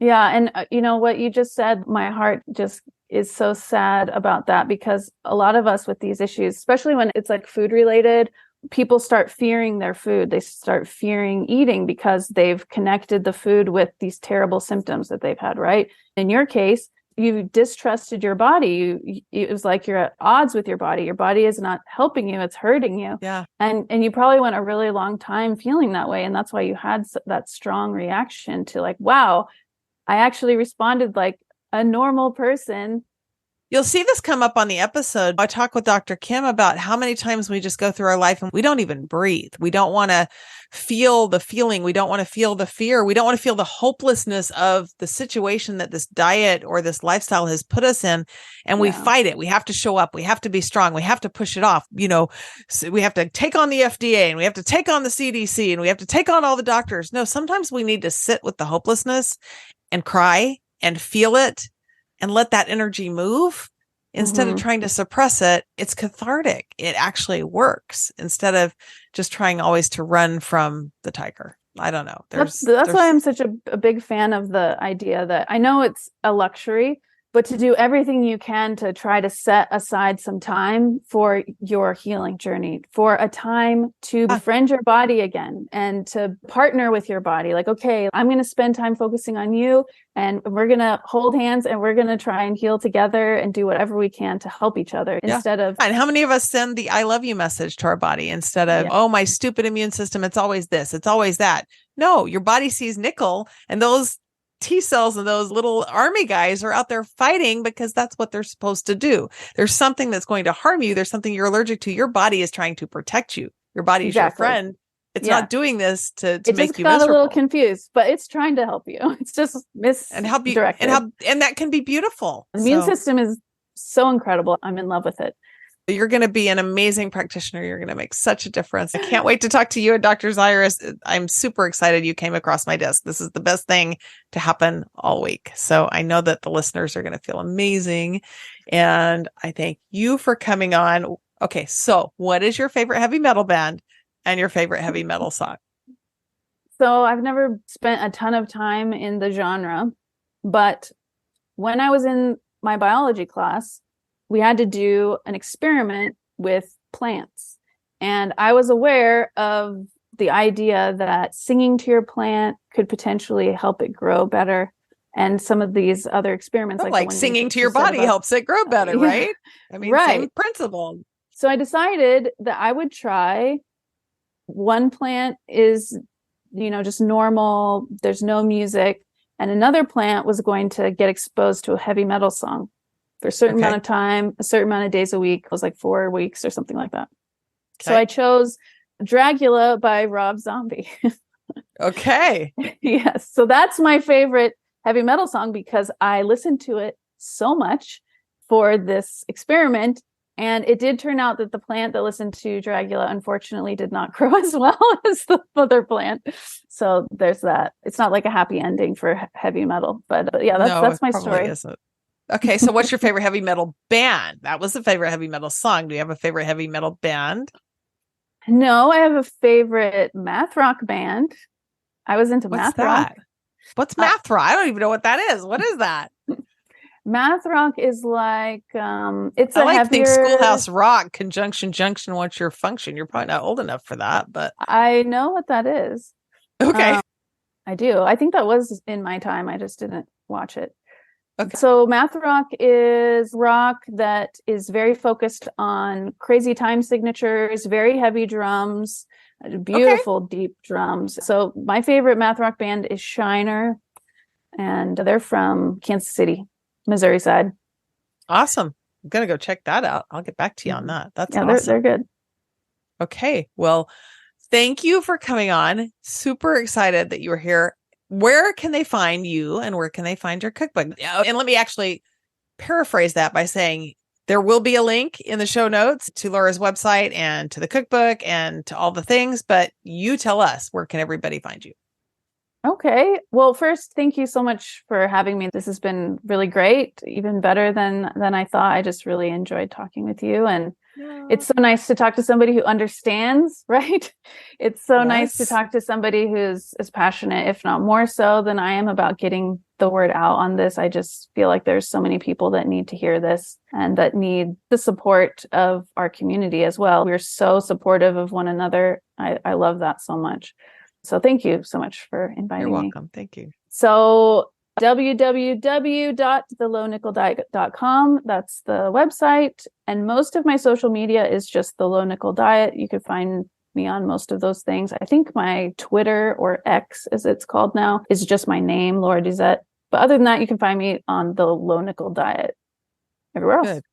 yeah. And what you just said, my heart just is so sad about that, because a lot of us with these issues, especially when it's like food related, people start fearing their food. They start fearing eating because they've connected the food with these terrible symptoms that they've had, right? In your case, you distrusted your body. It was like you're at odds with your body. Your body is not helping you. It's hurting you. Yeah. And you probably went a really long time feeling that way. And that's why you had that strong reaction to like, wow, I actually responded like a normal person. You'll see this come up on the episode. I talk with Dr. Kim about how many times we just go through our life and we don't even breathe. We don't want to feel the feeling. We don't want to feel the fear. We don't want to feel the hopelessness of the situation that this diet or this lifestyle has put us in. And we fight it. We have to show up. We have to be strong. We have to push it off. So we have to take on the FDA and we have to take on the CDC and we have to take on all the doctors. No, sometimes we need to sit with the hopelessness and cry and feel it and let that energy move instead of trying to suppress it. It's cathartic. It actually works instead of just trying always to run from the tiger. I don't know. That's why I'm such a big fan of the idea that I know it's a luxury, but to do everything you can to try to set aside some time for your healing journey, for a time to befriend your body again and to partner with your body. Like, okay, I'm going to spend time focusing on you and we're going to hold hands and we're going to try and heal together and do whatever we can to help each other instead of. And how many of us send the I love you message to our body instead of, oh, my stupid immune system, it's always this, it's always that. No, your body sees nickel and those T cells and those little army guys are out there fighting because that's what they're supposed to do. There's something that's going to harm you. There's something you're allergic to. Your body is trying to protect you. Your body is your friend. It's not doing this to it make just you got miserable. a little confused, but it's trying to help you. It's just misdirected. And that can be beautiful. The immune system is so incredible. I'm in love with it. You're going to be an amazing practitioner. You're going to make such a difference. I can't wait to talk to you and Dr. Zirwas. I'm super excited you came across my desk. This is the best thing to happen all week. So I know that the listeners are going to feel amazing. And I thank you for coming on. Okay, so what is your favorite heavy metal band and your favorite heavy metal song? So I've never spent a ton of time in the genre, but when I was in my biology class, we had to do an experiment with plants. And I was aware of the idea that singing to your plant could potentially help it grow better. And some of these other experiments, like singing to your body helps it grow better, right? I mean, same principle. So I decided that I would try. One plant is, just normal. There's no music. And another plant was going to get exposed to a heavy metal song for a certain amount of time, a certain amount of days a week. It was like 4 weeks or something like that. Okay. So I chose Dragula by Rob Zombie. Okay. Yes. So that's my favorite heavy metal song because I listened to it so much for this experiment. And it did turn out that the plant that listened to Dragula, unfortunately, did not grow as well as the other plant. So there's that. It's not like a happy ending for heavy metal, but that's my story. Isn't. Okay, so what's your favorite heavy metal band? That was the favorite heavy metal song. Do you have a favorite heavy metal band? No, I have a favorite math rock band. I was into math rock. What's math rock? I don't even know what that is. What is that? Math rock is like it's I like think Schoolhouse Rock, Conjunction Junction, what's your function? You're probably not old enough for that, but I know what that is. Okay. I do. I think that was in my time. I just didn't watch it. Okay. So math rock is rock that is very focused on crazy time signatures, very heavy drums, beautiful deep drums. So my favorite math rock band is Shiner, and they're from Kansas City, Missouri side. Awesome. I'm going to go check that out. I'll get back to you on that. That's awesome. They're good. Okay. Well, thank you for coming on. Super excited that you were here. Where can they find you and where can they find your cookbook? And let me actually paraphrase that by saying there will be a link in the show notes to Laura's website and to the cookbook and to all the things, but you tell us, where can everybody find you? Okay. Well, first, thank you so much for having me. This has been really great, even better than I thought. I just really enjoyed talking with you. And it's so nice to talk to somebody who understands, right? It's so nice to talk to somebody who's as passionate, if not more so, than I am about getting the word out on this. I just feel like there's so many people that need to hear this and that need the support of our community as well. We're so supportive of one another. I love that so much. So thank you so much for inviting me. You're welcome. Thank you. So www.thelow-nickel-diet.com. That's the website. And most of my social media is just the Low Nickel Diet. You can find me on most of those things. I think my Twitter, or X as it's called now, is just my name, Laura Duzett. But other than that, you can find me on the Low Nickel Diet everywhere else. Good.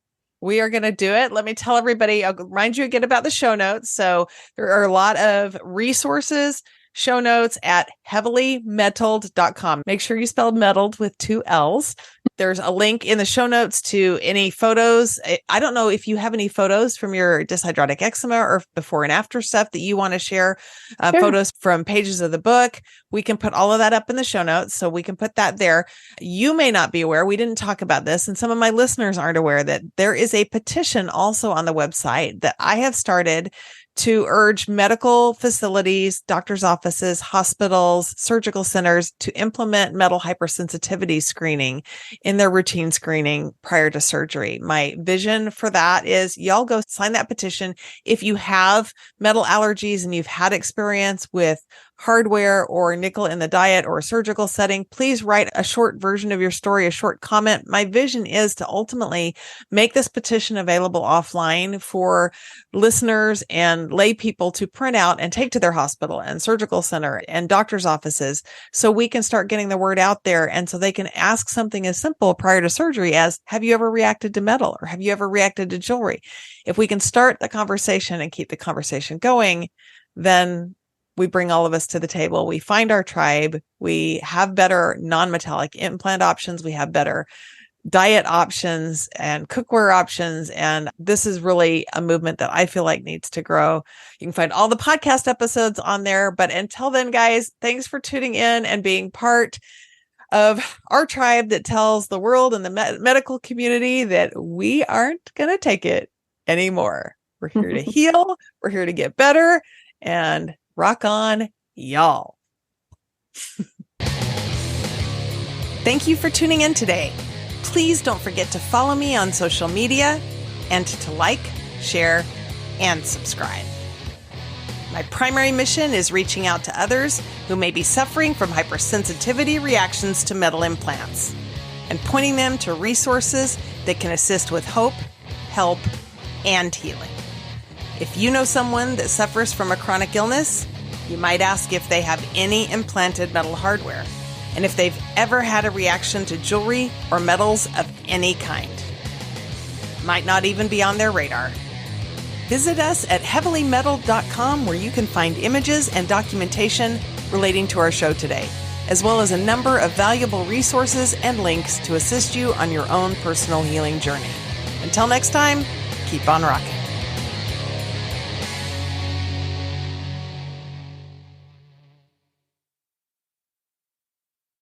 We are going to do it. Let me tell everybody, I'll remind you again about the show notes. So there are a lot of resources, show notes at heavilymetalled.com. Make sure you spell metalled with 2 L's. There's a link in the show notes to any photos. I don't know if you have any photos from your dyshidrotic eczema or before and after stuff that you want to share, Sure. Photos from pages of the book. We can put all of that up in the show notes, so we can put that there. You may not be aware, we didn't talk about this, and some of my listeners aren't aware that there is a petition also on the website that I have started to urge medical facilities, doctors' offices, hospitals, surgical centers to implement metal hypersensitivity screening in their routine screening prior to surgery. My vision for that is y'all go sign that petition. If you have metal allergies and you've had experience with hardware or nickel in the diet or a surgical setting, please write a short version of your story, a short comment. My vision is to ultimately make this petition available offline for listeners and lay people to print out and take to their hospital and surgical center and doctor's offices, so we can start getting the word out there. And so they can ask something as simple prior to surgery as, have you ever reacted to metal, or have you ever reacted to jewelry? If we can start the conversation and keep the conversation going, then we bring all of us to the table. We find our tribe. We have better non-metallic implant options. We have better diet options and cookware options. And this is really a movement that I feel like needs to grow. You can find all the podcast episodes on there. But until then, guys, thanks for tuning in and being part of our tribe that tells the world and the medical community that we aren't going to take it anymore. We're here to heal. We're here to get better, and rock on, y'all. Thank you for tuning in today. Please don't forget to follow me on social media and to like, share, and subscribe. My primary mission is reaching out to others who may be suffering from hypersensitivity reactions to metal implants and pointing them to resources that can assist with hope, help, and healing. If you know someone that suffers from a chronic illness, you might ask if they have any implanted metal hardware and if they've ever had a reaction to jewelry or metals of any kind. Might not even be on their radar. Visit us at heavilymetaled.com, where you can find images and documentation relating to our show today, as well as a number of valuable resources and links to assist you on your own personal healing journey. Until next time, keep on rocking.